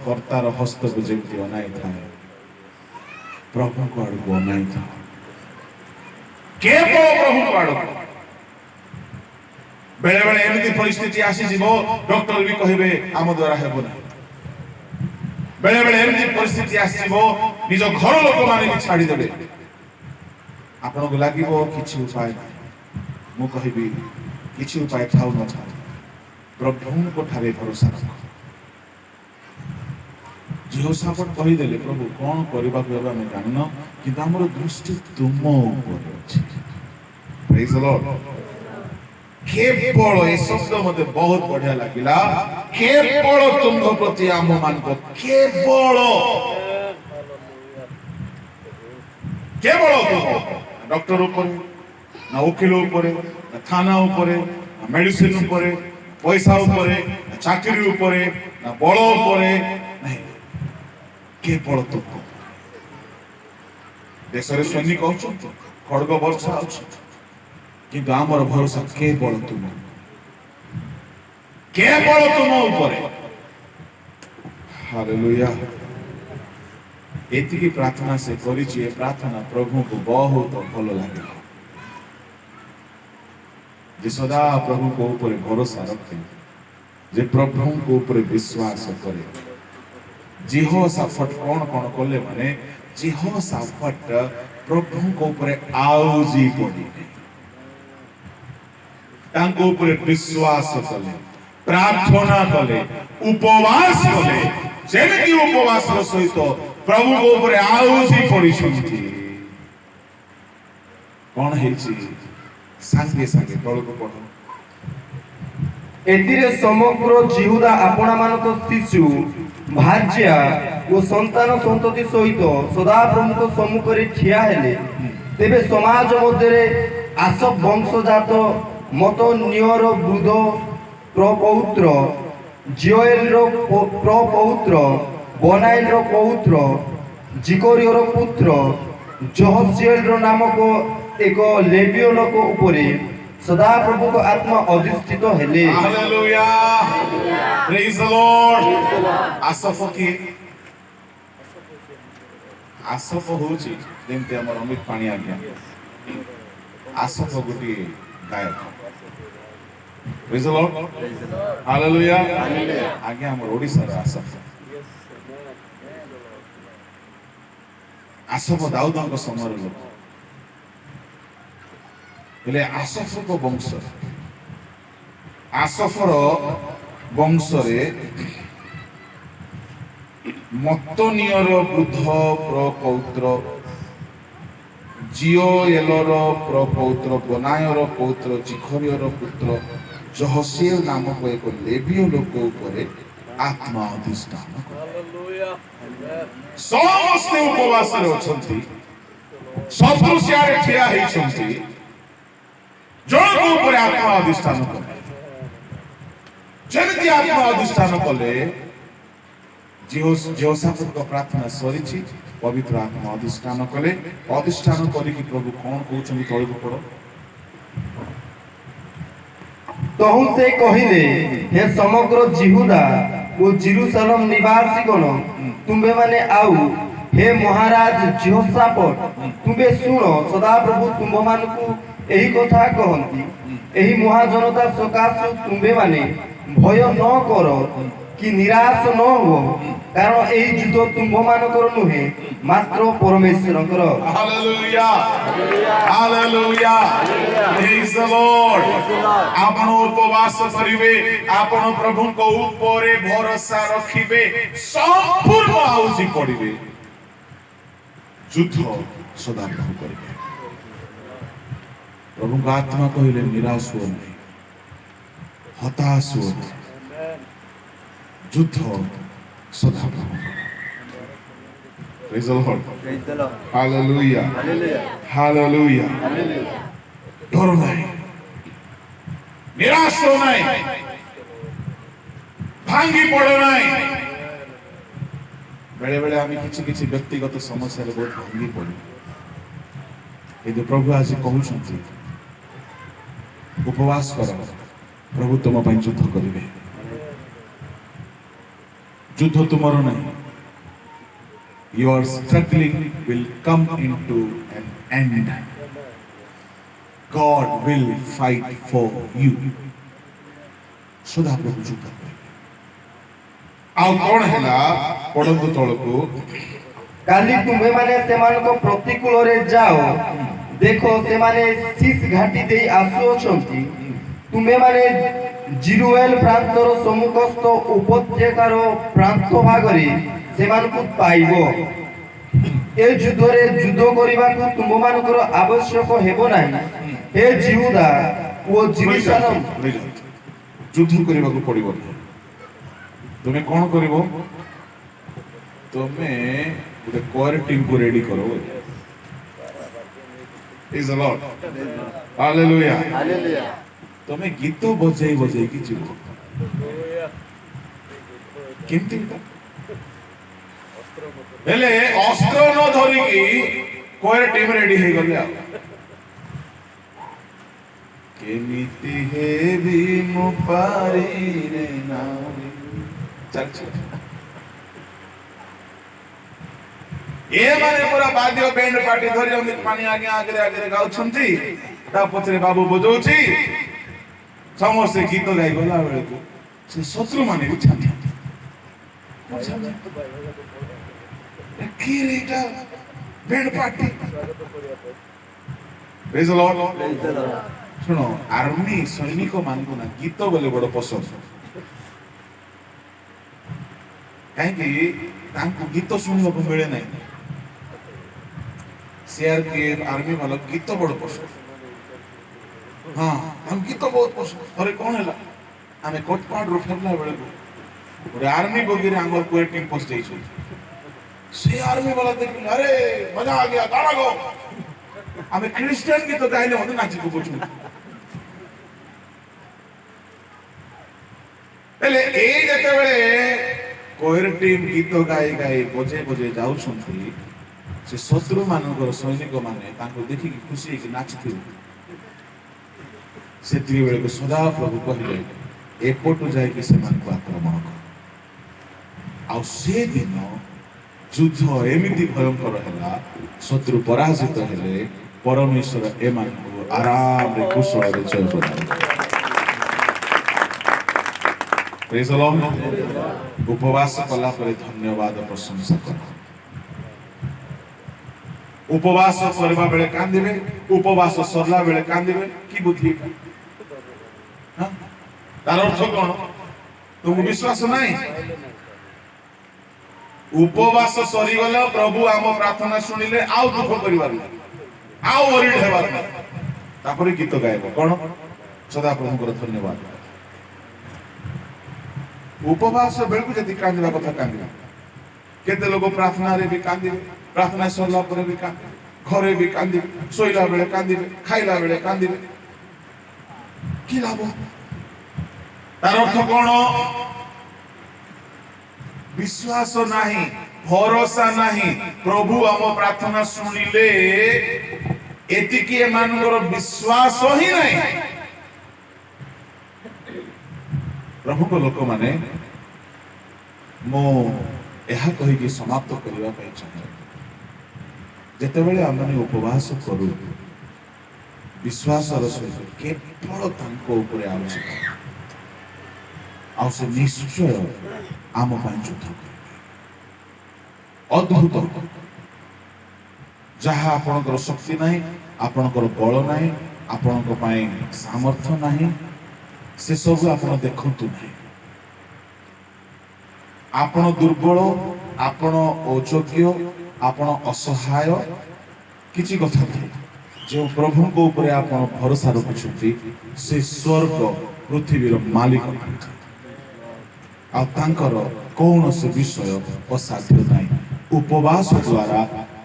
କର୍ତ୍ତାର ହସ୍ତକୁ ଯେମିତି ଅନାଇଥାଏ, ପ୍ରଭୁଙ୍କ ଆଡ଼କୁ ଅନାଇଥାଏ, କେବଳ ପ୍ରଭୁଙ୍କ ଆଡ଼କୁ। ବେଳେ ବେଳେ ଏମିତି ପରିସ୍ଥିତି ଆସିଯିବ, ଡକ୍ଟର ବି କହିବେ ଆମ ଦ୍ୱାରା ହେବ ନାହିଁ। ବେଳେ ବେଳେ ଏମିତି ପରିସ୍ଥିତି ଆସିଯିବ, ନିଜ ଘର ଲୋକମାନେ ବି ଛାଡ଼ିଦେବେ। ଆପଣଙ୍କୁ ଲାଗିବ କିଛି ଉପାୟ ନାହିଁ। ମୁଁ କହିବି କିଛି ଉପାୟ ଥାଉ ନଥାଉ, ପ୍ରଭୁଙ୍କ ଠାରେ ଭରସା ରଖ। ଯେହୋଶାଫାତ କହିଦେଲେ, ପ୍ରଭୁ କଣ କରିବାକୁ ହେବ ଆମେ ଜାଣିନ, କିନ୍ତୁ ଆମର ଦୃଷ୍ଟି ତୁମ ଉପରେ ଅଛି। Praise the Lord. କେବଳ ଏ ଶବ୍ଦ ମତେ ବହୁତ ବଢିଆ ଲାଗିଲା। କେବଳ ତୁମ ପ୍ରତି ଆମ ମାନଙ୍କ କେବଳ କେବଳ ତୁମ ଡକ୍ଟର ଉପରେ ନା ଓକିଲ ଉପରେ ନା ଥାନା ଉପରେ ନା ମେଡିସିନ ଉପରେ, ପଇସା ଉପରେ ନା ଚାକିରି ଉପରେ ନା ବଳ ଉପରେ ନାହିଁ, କେବଳ ତୁମ। ଦେଶରେ ସୈନିକ ଅଛନ୍ତି, ଖଡଗ ବର୍ଷା ଅଛି, କିନ୍ତୁ ଆମର ଭରସା କେବଳ ତୁମ, କେବଳ ତୁମ ଉପରେ। ହାଲେଲୁୟା। ଏତିକି ପ୍ରାର୍ଥନା ସେ କରିଛି। ଏ ପ୍ରାର୍ଥନା ପ୍ରଭୁଙ୍କୁ ବହୁତ ଭଲ ଲାଗିଲା, ଯେ ସଦା ପ୍ରଭୁଙ୍କ ଉପରେ ଭରସା ରଖେ, ଯେ ପ୍ରଭୁଙ୍କ ଉପରେ ବିଶ୍ୱାସ କରେ। ଯେହୋଶାଫାତ କଣ କଣ କଲେ ମାନେ, ଯେହୋଶାଫାତ ପ୍ରଭୁଙ୍କ ଉପରେ ଆଉଜି ପଡ଼ିଲେ, ତାଙ୍କ ଉପରେ ବିଶ୍ୱାସ କଲେ, ପ୍ରାର୍ଥନା କଲେ, ଉପବାସ କଲେ। ଯେମିତି ଉପବାସର ସହିତ ପ୍ରଭୁଙ୍କ ଉପରେ ଆଉଜି ପଡ଼ିଛନ୍ତି। କଣ ହେଇଛି? ସାଙ୍ଗେ ସାଙ୍ଗେ ତଳକୁ ପଢ। ଏଥିରେ ସମଗ୍ର ଜିହୁଦା ଆପଣମାନଙ୍କ ଶିଶୁ, ଭାର୍ଯ୍ୟା ଓ ସନ୍ତାନ ସନ୍ତତି ସହିତ ସଦାପ୍ରଭୁଙ୍କ ସମ୍ମୁଖରେ ଠିଆ ହେଲେ। ତେବେ ସମାଜ ମଧ୍ୟରେ ଆସବ ବଂଶଜାତ ମତନିୟର ବୃଦ୍ଧ ପ୍ରପୌତ୍ର, ଜିଓଏଲର ପ୍ରପୌତ୍ର, ବନାଇଲର ପୌତ୍ର, ଜିକରିୟର ପୁତ୍ର ଯହସିଏଲର ନାମକ ଏକ ଲେବୀୟ ଲୋକ ଉପରେ ସଦାପ୍ରଭୁଙ୍କ ଆତ୍ମା ଅଧିଷ୍ଠିତ ହେଲେ। ହାଲେଲୁୟା। ପ୍ରେଜ୍ ଦ ଲର୍ଡ। ଆସଫ କିଏ? ଆସଫ ହଉଛି ଯେମିତି ଆମର ଅମିତ ପାଣି ଆଜ୍ଞା, ଆସଫ ଗୋଟିଏ ଗାୟକ। ପ୍ରେଜ୍ ଦ ଲର୍ଡ। ହାଲେଲୁୟା। ଆଜ୍ଞା ଆମର ଓଡ଼ିଶାର ଆସଫ। ଆସଫ ଦାଉଦଙ୍କ ସମୟର ଲୋକ, ହେଲେ ଆସଫଙ୍କ ବଂଶରେ, ଆସଫର ବଂଶରେ ମତନିୟର ବୃଦ୍ଧ ପ୍ରପୌତ୍ର, ଜିଓଏଲର ପ୍ରପୌତ୍ର, ବନାୟର ପୌତ୍ର, ଜିଖରିୟର ପୁତ୍ର ଯହସିଏଲ ନାମକ ଏକ ଲେବୀୟ ଲୋକ ଉପରେ ଆତ୍ମା ଅଧିଷ୍ଠାନ କଲେ। ସମସ୍ତେ ଉପବାସରେ ଅଛନ୍ତି, ଶତ୍ରୁ ସିଆଡେ ଠିଆ ହେଇଛନ୍ତି, ଜଣଙ୍କ ଉପରେ ଆତ୍ମା ଅଧିଷ୍ଠାନ କଲେ। ଯେମିତି ଆତ୍ମା ଅଧିଷ୍ଠାନ କଲେ, ଯେହୋଶାଫାତଙ୍କ ପ୍ରାର୍ଥନା ସରିଛି, ପବିତ୍ର ଆତ୍ମା ଅଧିଷ୍ଠାନ କଲେ। ଅଧିଷ୍ଠାନ କରିକି ପ୍ରଭୁ କଣ କହୁଛନ୍ତି? ତଳକୁ ପଡ। ତହୁଁ ସେ କହିଲେ, ହେ ସମଗ୍ର ଜିହୁଦା ଓ ଜେରୁସାଲେମ ନିବାସୀଗଣ, ତୁମ୍ଭେମାନେ ଆଉ ହେ ମହାରାଜ ଯେହୋଶାଫାତ, ତୁମ୍ଭେ ଶୁଣ। ସଦାପ୍ରଭୁ ତୁମ୍ଭମାନଙ୍କୁ ଏହି କଥା କହନ୍ତି, ଏହି ମହାଜନତା ସକାଶୁ ତୁମ୍ଭେମାନେ ଭୟ ନ କର। କି ନିରାଶ ନ ହୁଅ, କାରଣ ଏହି ଯୁଦ୍ଧ ତୁମ୍ଭମାନଙ୍କର ନୁହେଁ ମାତ୍ର ପରମେଶ୍ୱରଙ୍କର। Hallelujah. Hallelujah. Praise the Lord. ଆପଣ ଉପବାସ କରିବେ, ଆପଣ ପ୍ରଭୁଙ୍କ ଉପରେ ଭରସା ରଖିବେ, ସମ୍ପୂର୍ଣ୍ଣ ଆହୁତି ପଡ଼ିବେ, ଯୁଦ୍ଧ ସଦାପ୍ରଭୁ କରିବେ। ପ୍ରଭୁଙ୍କ ଆତ୍ମା କହିଲେ ନିରାଶ ହୁଅ ନାହିଁ, ହତାଶ ହୁଅ ନାହିଁ, ଯୁଦ୍ଧ ସଦାପ୍ରଭୁ। Praise the Lord. Hallelujah. Hallelujah. ଡର ନାହିଁ, ନିରାଶ ହୁଅ ନାହିଁ, ଭାଙ୍ଗି ପଡ ନାହିଁ। ବେଳେ ବେଳେ ଆମେ କିଛି ବ୍ୟକ୍ତିଗତ ସମସ୍ୟାରେ ବହୁତ ଭାଙ୍ଗି ପଡୁ, କିନ୍ତୁ ପ୍ରଭୁ ଆଜି କହୁଛନ୍ତି ଉପବାସ କର, ପ୍ରଭୁ ତୁମ ପାଇଁ ଯୁଦ୍ଧ କରିବେ। ଯୁଦ୍ଧ ତୁମର ନାହିଁ। Your struggling will come into an end. God will fight for you. ସଦାପ୍ରଭୁ ଯୁଦ୍ଧ କରିବେ। ଆଉ କଣ ହେଲା ପଢନ୍ତୁ ତଳକୁ। କାଲି ତୁମ୍ଭେମାନେ ସେମାନଙ୍କ ପ୍ରତିକୂଳରେ ଯାଅ, ଦେଖ ସେମାନେ ଶୀଷ ଘାଟି ଦେଇ ଆସୁଅଛନ୍ତି। ତୁମ୍ଭେମାନେ ଜିରୁଏଲ ପ୍ରାନ୍ତର ସମ୍ମୁଖସ୍ଥ ଉପତ୍ୟକାର ପ୍ରାନ୍ତ ଭାଗରେ ସେମାନଙ୍କୁ ପାଇବ। ଏ ଯୁଦ୍ଧରେ ଯୁଦ୍ଧ କରିବାକୁ ତୁମ୍ଭମାନଙ୍କର ଆବଶ୍ୟକ ହେବ ନାହିଁ। ହେ ଜିହୁଦା ଓ ଜେରୁସାଲେମ, ଯୁଦ୍ଧ କରିବାକୁ ପଡିବ। ତୁମେ କଣ କରିବ? ତୁମେ ଗୋଟେ କୋର ଟିମକୁ ରେଡି କର। Praise the Lord. Hallelujah. ତୁମେ ଗୀତ ବଜେଇକି ଯିବ। କେମିତି ହେଲେ ଅସ୍ତ୍ର ନ ଧରିକି କୋର ଟିମ ରେଡି ହେଇଗଲେ ଆଉ କେମିତି ହେବି ମୁଁ ପାରିରେ ନାରୀ। ଚାଲିଛି ଏମାନେ ପୁରା ବାଦ୍ୟ ବ୍ୟାଣ୍ଡ ପାର୍ଟି ଧରି ପାଣି ଆଗରେ ଗାଉଛନ୍ତି, ତା ପଛରେ ବାବୁ ବଜଉଛି, ସମସ୍ତେ ଗୀତ ଗାଇ ଗଲା ବେଳକୁ ସେ ଶତ୍ରୁ ମାନେ ବି ଛାନ୍ତି ଏଇଟା band party. Praise the Lord. ଶୁଣ, ଆର୍ମି ସୈନିକ ମାନଙ୍କୁ ନା ଗୀତ ବୋଲେ ବଡ ପସନ୍ଦ। କାହିଁକି ତାଙ୍କୁ ଗୀତ ଶୁଣିବାକୁ ମିଳେ ନାହିଁ। ସିଆରପିଏଫ ଆର୍ମି ବାଲା ଗୀତ ବଡ ପସନ୍ଦ। ହଁ, ଆମ ଗୀତ ବହୁତ ପସନ୍ଦ। ଥରେ କଣ ହେଲା, ଆମେ କୋଟପାଡରୁ ଫେରିଲା ବେଳକୁ ଗୋଟେ ଆର୍ମି ବଗିରେ ଆମର କୋର ଟିମ୍ ପଶି ଯାଇଛୁ। ସେ ଆର୍ମି ବାଲା ଦେଖିଲେ, ଆରେ ମଜା आ गया, गाना गाओ। ଆମେ ଖ୍ରୀଷ୍ଟିଆନ ଗୀତ ଗାଇଲେ ମଧ୍ୟ ନାଚି ପକଉଛୁ। ହେଲେ ଏଇ ଯେତେବେଳେ କୋର ଟିମ୍ ଗୀତ ଗାଇ ବଜେଇ ଯାଉଛନ୍ତି, ସେ ଶତ୍ରୁ ମାନଙ୍କର ସୈନିକ ମାନେ ତାଙ୍କୁ ଦେଖିକି ଖୁସି ହେଇକି ନାଚିଥିବେ। ସେତିକି ବେଳକୁ ସଦାପ୍ରଭୁ କହିଲେ, ଏପଟୁ ଯାଇକି ସେମାନଙ୍କୁ ଆକ୍ରମଣ କର। ଆଉ ସେଦିନ ଯୁଦ୍ଧ ଏମିତି ଭୟଙ୍କର ହେଲା, ଶତ୍ରୁ ପରାଜିତ ହେଲେ, ପରମେଶ୍ୱର ଏମାନଙ୍କୁ ଆରାମରେ କୁଶଳରେ ଜୟ ପ୍ରଦାନ କଲେ। Praise the Lord. ଉପବାସ କଲା ପରେ ଧନ୍ୟବାଦ ପ୍ରଶଂସା କର। ଉପବାସ କରିବା ବେଳେ କାନ୍ଦିବେ, ଉପବାସ ସରିଲା ବେଳେ କାନ୍ଦିବେ। କି ବୁଦ୍ଧି? ତାର ଅର୍ଥ କଣ? ତୁମକୁ ବିଶ୍ୱାସ ନାହିଁ? ଉପବାସ ସରିଗଲା, ପ୍ରଭୁ ଆମ ପ୍ରାର୍ଥନା ଶୁଣିଲେ, ଆଉ ଦୁଃଖ କରିବାର ନାହିଁ, ଆଉ ଓରିଡ ହେବାର ନାହିଁ। ତାପରେ ଗୀତ ଗାଇବ କଣ? ସଦାପ୍ରଭୁଙ୍କର ଧନ୍ୟବାଦ। ଉପବାସ ବେଳକୁ ଯଦି କାନ୍ଦିବା କଥା କାନ୍ଦିବା। କେତେ ଲୋକ ପ୍ରାର୍ଥନାରେ ବି କାନ୍ଦିବେ, ପ୍ରାର୍ଥନା ସରିଲା ପରେ ବି କାନ୍ଦିବେ, ଘରେ ବି କାନ୍ଦିବେ, ଶୋଇଲା ବେଳେ କାନ୍ଦିବେ, ଖାଇଲା ବେଳେ କାନ୍ଦିବେ। କି ଲାଭ? ତାର ଅର୍ଥ କଣ? ବିଶ୍ୱାସ ନାହିଁ, ଭରସା ନାହିଁ। ପ୍ରଭୁ ଆମ ପ୍ରାର୍ଥନା ଶୁଣିଲେ, ଏତିକି ଏମାନଙ୍କର ବିଶ୍ୱାସ ହିଁ ନାହିଁ। ପ୍ରଭୁଙ୍କ ଲୋକମାନେ, ମୁଁ ଏହା କହିକି ସମାପ୍ତ କରିବା ପାଇଁ ଚାହେଁ, ଯେତେବେଳେ ଆମେ ଉପବାସ କରୁ, ବିଶ୍ୱାସର ସହିତ କେବଳ ତାଙ୍କ ଉପରେ ଆଲୋଚନା। ଆଉ ସେ ନିଶ୍ଚୟ ଆମ ପାଇଁ ଯୁଦ୍ଧ କରିବେ। ଅଦ୍ଭୁତ, ଯାହା ଆପଣଙ୍କର ଶକ୍ତି ନାହିଁ, ଆପଣଙ୍କର ବଳ ନାହିଁ, ଆପଣଙ୍କ ପାଇଁ ସାମର୍ଥ୍ୟ ନାହିଁ, ସେସବୁ ଆପଣ ଦେଖନ୍ତୁ ନାହିଁ। ଆପଣ ଦୁର୍ବଳ, ଆପଣ ଅଯୋଗ୍ୟ, ଆପଣ ଅସହାୟ, କିଛି କଥା ନାହିଁ। ଯେଉଁ ପ୍ରଭୁଙ୍କ ଉପରେ ଆପଣ ଭରସା ରଖୁଛନ୍ତି ସେ ସ୍ୱର୍ଗ ପୃଥିବୀର ମାଲିକ, ଆଉ ତାଙ୍କର କୌଣସି ବିଷୟ ଅସାଧ୍ୟ ନାହିଁ। ଉପବାସ ଦ୍ୱାରା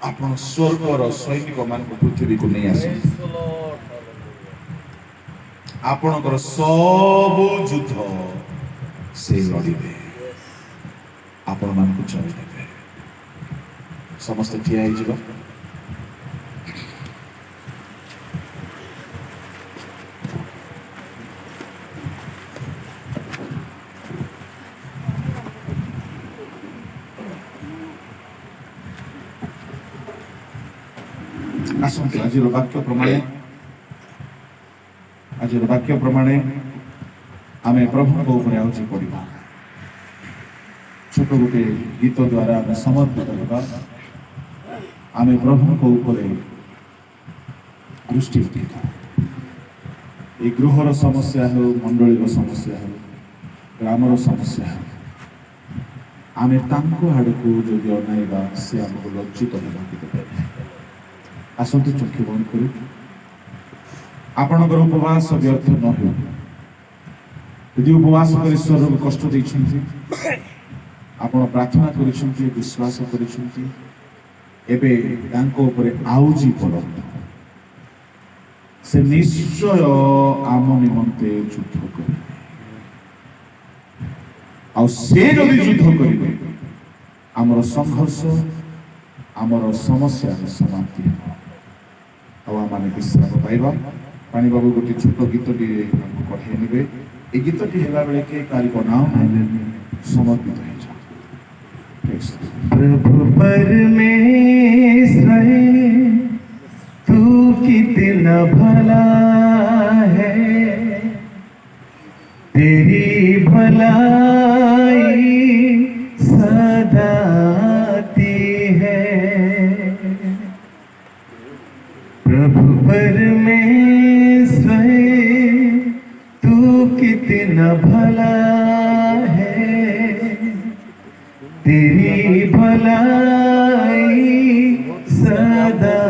ଆପଣ ସ୍ୱର୍ଗର ସୈନିକ ମାନଙ୍କୁ ପୃଥିବୀକୁ ନେଇ ଆସନ୍ତି। ଆପଣଙ୍କର ସବୁ ଯୁଦ୍ଧ ସେ ଲଢ଼ିବେ, ଆପଣମାନଙ୍କୁ ଜୟ ଦେବେ। ସମସ୍ତେ ଠିଆ ହେଇଯିବ। ଆସନ୍ତୁ ଆଜିର ବାକ୍ୟ ପ୍ରମାଣେ ଆମେ ପ୍ରଭୁଙ୍କ ଉପରେ ଆଉଜି ପଡ଼ିବା। ଛୋଟ ଗୋଟିଏ ଗୀତ ଦ୍ୱାରା ଆମେ ସମର୍ପିତ ହେବା। ଆମେ ପ୍ରଭୁଙ୍କ ଉପରେ ଦୃଷ୍ଟି ରଖିବା। ଏ ଗୃହର ସମସ୍ୟା ହେଉ, ମଣ୍ଡଳୀର ସମସ୍ୟା ହେଉ, ଗ୍ରାମର ସମସ୍ୟା ହେଉ, ଆମେ ତାଙ୍କ ଆଡ଼କୁ ଯଦି ଅନାଇବା ସେ ଆମକୁ ଲଜ୍ଜିତ ହେବାକୁ ଦେବେ। ଆସନ୍ତୁ ଚକ୍ଷୁ ବନ୍ଦ କରି ଆପଣଙ୍କର ଉପବାସ ବ୍ୟର୍ଥ ନ ହେଉ। ଯଦି ଉପବାସ କରି ଈଶ୍ୱରକୁ କଷ୍ଟ ଦେଇଛନ୍ତି, ଆପଣ ପ୍ରାର୍ଥନା କରିଛନ୍ତି, ବିଶ୍ୱାସ କରିଛନ୍ତି, ଏବେ ତାଙ୍କ ଉପରେ ଆଉଜି ପଡ଼ନ୍ତୁ। ସେ ନିଶ୍ଚୟ ଆମ ନିମନ୍ତେ ଯୁଦ୍ଧ କରିବେ, ଆଉ ସେ ଯଦି ଯୁଦ୍ଧ କରିବେ ଆମର ସଂଘର୍ଷ, ଆମର ସମସ୍ୟାର ସମାପ୍ତି ହେବ, ଆଉ ଆମମାନେ ବିଶ୍ରାମ ପାଇବା। ପାଣି ବାବୁ ଗୋଟିଏ ଛୋଟ ଗୀତଟିଏ ଆମକୁ ପଠାଇ ନେବେ। ଏ ଗୀତଟି ହେଲା ବେଳେ କିଏ କାହାରିକ ନାଁ ସମର୍ପିତ ହେଇଯାଏ। प्रभु परमेश्वर तू कितना भला है, तेरी भलाई सदा आती है। प्रभु परमेश्वर तू कितना भला है, तेरी भलाई सदा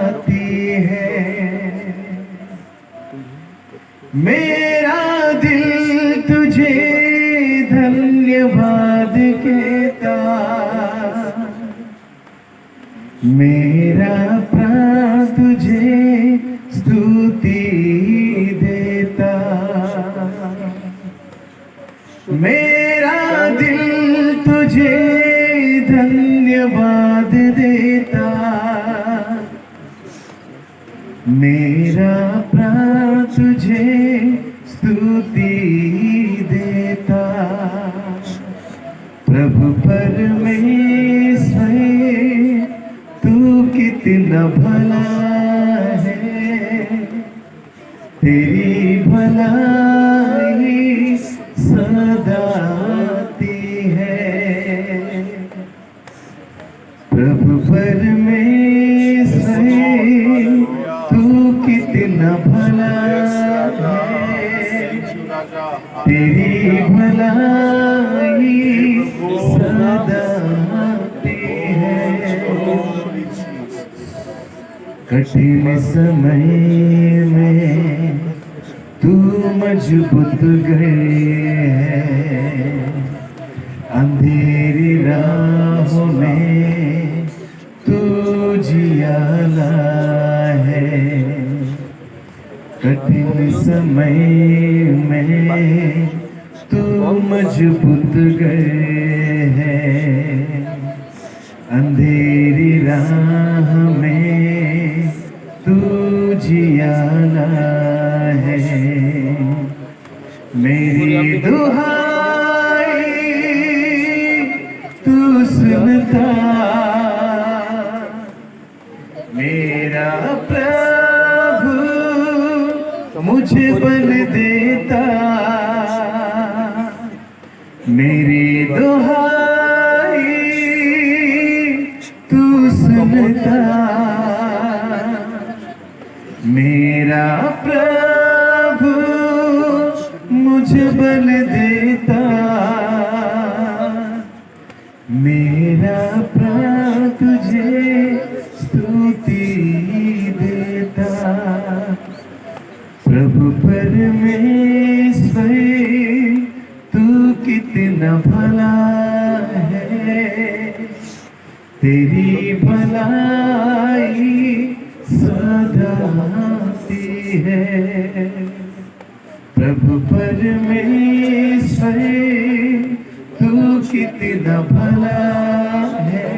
आती है। मेरा दिल तुझे धन्यवाद कहता, मेरा प्राण तुझे स्तुति देता। मेरा दिल तुझे धन्यवाद देता, मेरा प्राण तुझे स्तुति देता। प्रभु परमेश्वर तू कितना भला है, तेरी भलाई सदा आती है। प्रभु परमेश्वर तू कितना भला है, तेरी भलाई सदा आती है। कठिन समय में तू मजबूत गए है, अंधेरी राहों में तू जियाला है। कठिन समय में तू मजबूत गए है, अंधेरी राह में तू जियाला है। मेरी दुहाई तू सुनता, मेरा प्रभु मुझे बल देता। तुझे बल देता, मेरा प्राण तुझे स्तुति देता। प्रभु परमेश्वर तू कितना भला है, तेरी भलाई सदा आती है। प्रभु परमेश्वर तू कितना भला है,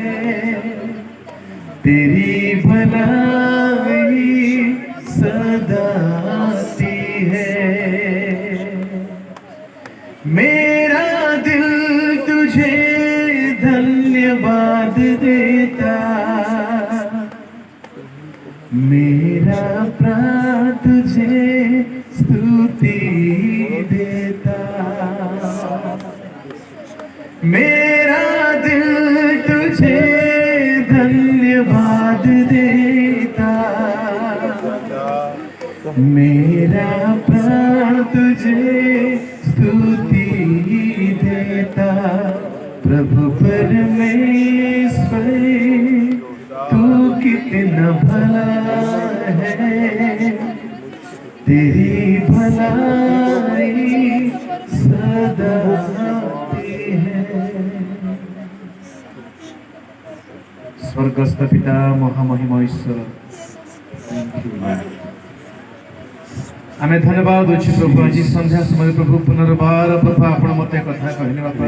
तेरी भलाई सदा आती है। मेरा दिल तुझे धन्यवाद देता, मेरा प्राण तुझे स्तुति देता। मेरा दिल तुझे धन्यवाद देता, मेरा प्राण तुझे स्तुति देता। प्रभु परमेश्वर तू कितना भला है, तेरी भलाई सदा आती है। स्वर्गस्थ पिता महामहिम ईश्वर, आमे धन्यवाद अच्छी प्रभु आज संध्या समय प्रभु पुनर्बार प्रभु आपण मते कथा कहले बापा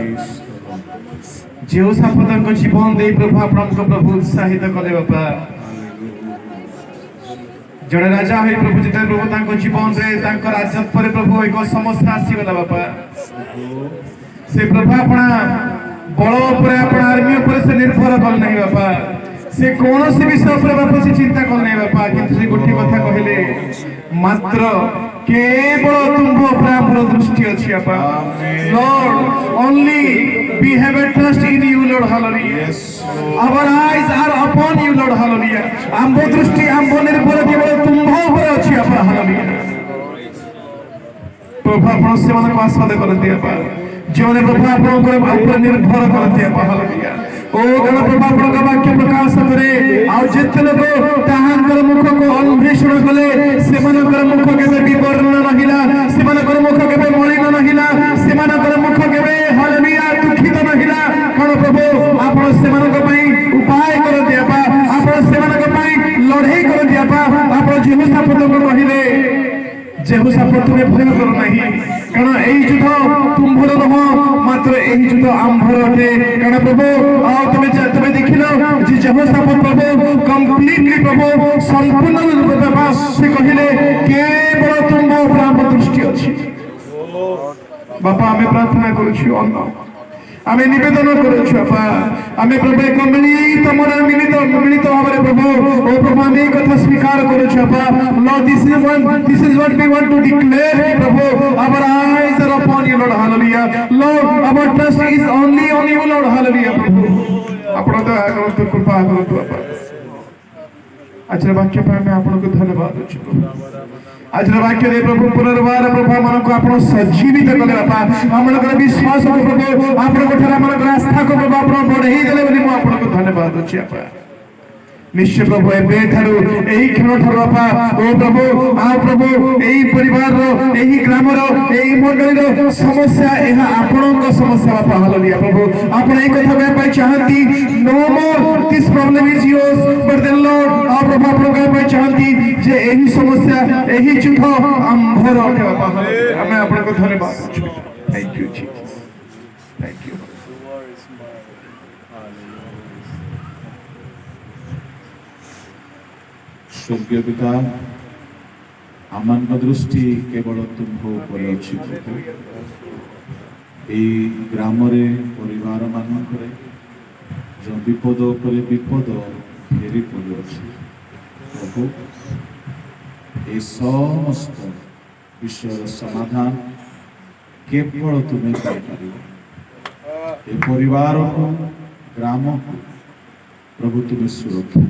जो सापदान जीवन दे प्रभु आपण प्रभु उत्साहित कले बापा। जड़े राजा है प्रभु जिते प्रभु तांको जीवन रे तांको राजत्व पर प्रभु एक समस्या आसी गला बापा। से प्रभु अपना बल ऊपर अपना आर्मी ऊपर से निर्भर कल नहीं बापा, से कौन से विषय पर बापा से चिंता कल नहीं बापा, किंतु से गोटी कथा कहले मात्र केवल तुम ऊपर हमर दृष्टि अछि बापा। Lord only we have a trust in you Lord, hallelujah. Our eyes are upon you Lord, hallelujah. हमर दृष्टि हमर निर्भर केवल तुम ऊपर अछि बापा, hallelujah। प्रभु आपण से मन को आस्वाद कर दिया बापा, जोने प्रभु आपण ऊपर निर्भर कर दिया बापा, hallelujah। ओ गण प्रभु आपण का वाक्य प्रकाश करे आ जेते लोग ताहांकर मुख को अन्वेषण कले सेमानकर मुख केबे विवर्ण रहिला, सेमानकर मुख केबे मलिन रहिला, सेमानकर मुख केबे हालेलुया दुखित रहिला। कारण प्रभु आपण सेमानक पई उपाय कर दिया बा, आपण सेमानक पई लड़ाई कर दिया बा। आपण जेहोशाफात को कहिले जेहोशाफात तुम्हें भय करो नहीं, कारण एई युद्ध तुम्भर नह मात्र एई युद्ध आम्भर अटे। कारण प्रभु आ तुमे देखिलो जे जेहोशाफात प्रभु कंप्लीटली प्रभु संपूर्ण रूपे बास से कहिले केवल तुम ऊपर दृष्टि अछि बापा। हमें प्रार्थना करू छी अन्न आमे निवेदन करू छी बापा, आमे प्रभु एक मिलित मन मिलित भाବରେ प्रभु ओ प्रभु आमे कथा स्वीकार करू छी बापा। Lord this is what we want to declare प्रभु। Our eyes are upon you lord, hallelujah. Lord our trust is only on you lord, hallelujah. प्रभु आपण दया करतु, कृपा करतु बापा। आज वाक्य पर मैं आपण को धन्यवाद अछि प्रभु। आज वाक्य दे प्रभु पुनर्बार प्रभु मन को आपण सजीवित कले बापा। हमन कर विश्वास को प्रभु आपण को ठरा मन आस्था को प्रभु आपण बढ़ाई देले बोली म आपण को धन्यवाद अछि बापा। निश्चय प्रभु एबे ठारू एही क्षण ठारू बापा ओ प्रभु आ प्रभु एही परिवार रो एही ग्राम रो एही मंडली रो समस्या एहा आपण को समस्या बापा, हालेलुया। प्रभु आपण एक कथा कह पाई चाहती no more this problem is yours but the lord आ प्रभु आपण कह पाई चाहती जे एही समस्या एही युद्ध आम्भर अटे बापा, हालेलुया। हमें आपण को धन्यवाद। Thank you Jesus, thank you. स्वर्गीय पिता आमान दृष्टि केवल तुम ऊपर अछि प्रभु। एई ग्राम रे परिवार मानक रे जो विपद उपरे विपद फेरी पड़ी अछि प्रभु। ए समस्त विषय समाधान केवल तुम्हें पाई पारिबो। ए परिवार को ग्राम को प्रभु तुम्हें सुरक्षा।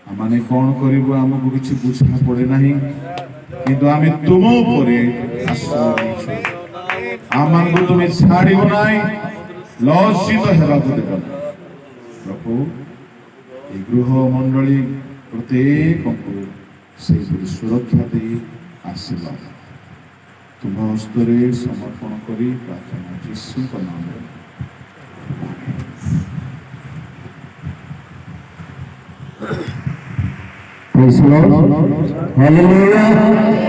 आमाने कौन करिबो हमको किछि बुझा पड़े नहीं, কিন্তু আমি তুম উপরে আশ্রୟ ନେଇଛୁ ଆମମାନଙ୍କୁ ତୁମେ ଛାଡ଼ିବ ନାହିଁ ଲଜ୍ଜିତ ହେବାକୁ ଦେବ ନାହିଁ ପ୍ରଭୁ এই গৃহ মণ্ডলী প্রত্যেকଙ୍କୁ সেইপରି ସୁରକ୍ଷା ଦେଇ ଆଶୀର୍ବାଦ ତୁମ ହସ୍ତରେ ସମର୍ପଣ କରି ପ୍ରାର୍ଥନା ଯୀଶୁଙ୍କ ନାମରେ Praise the Lord. Hallelujah.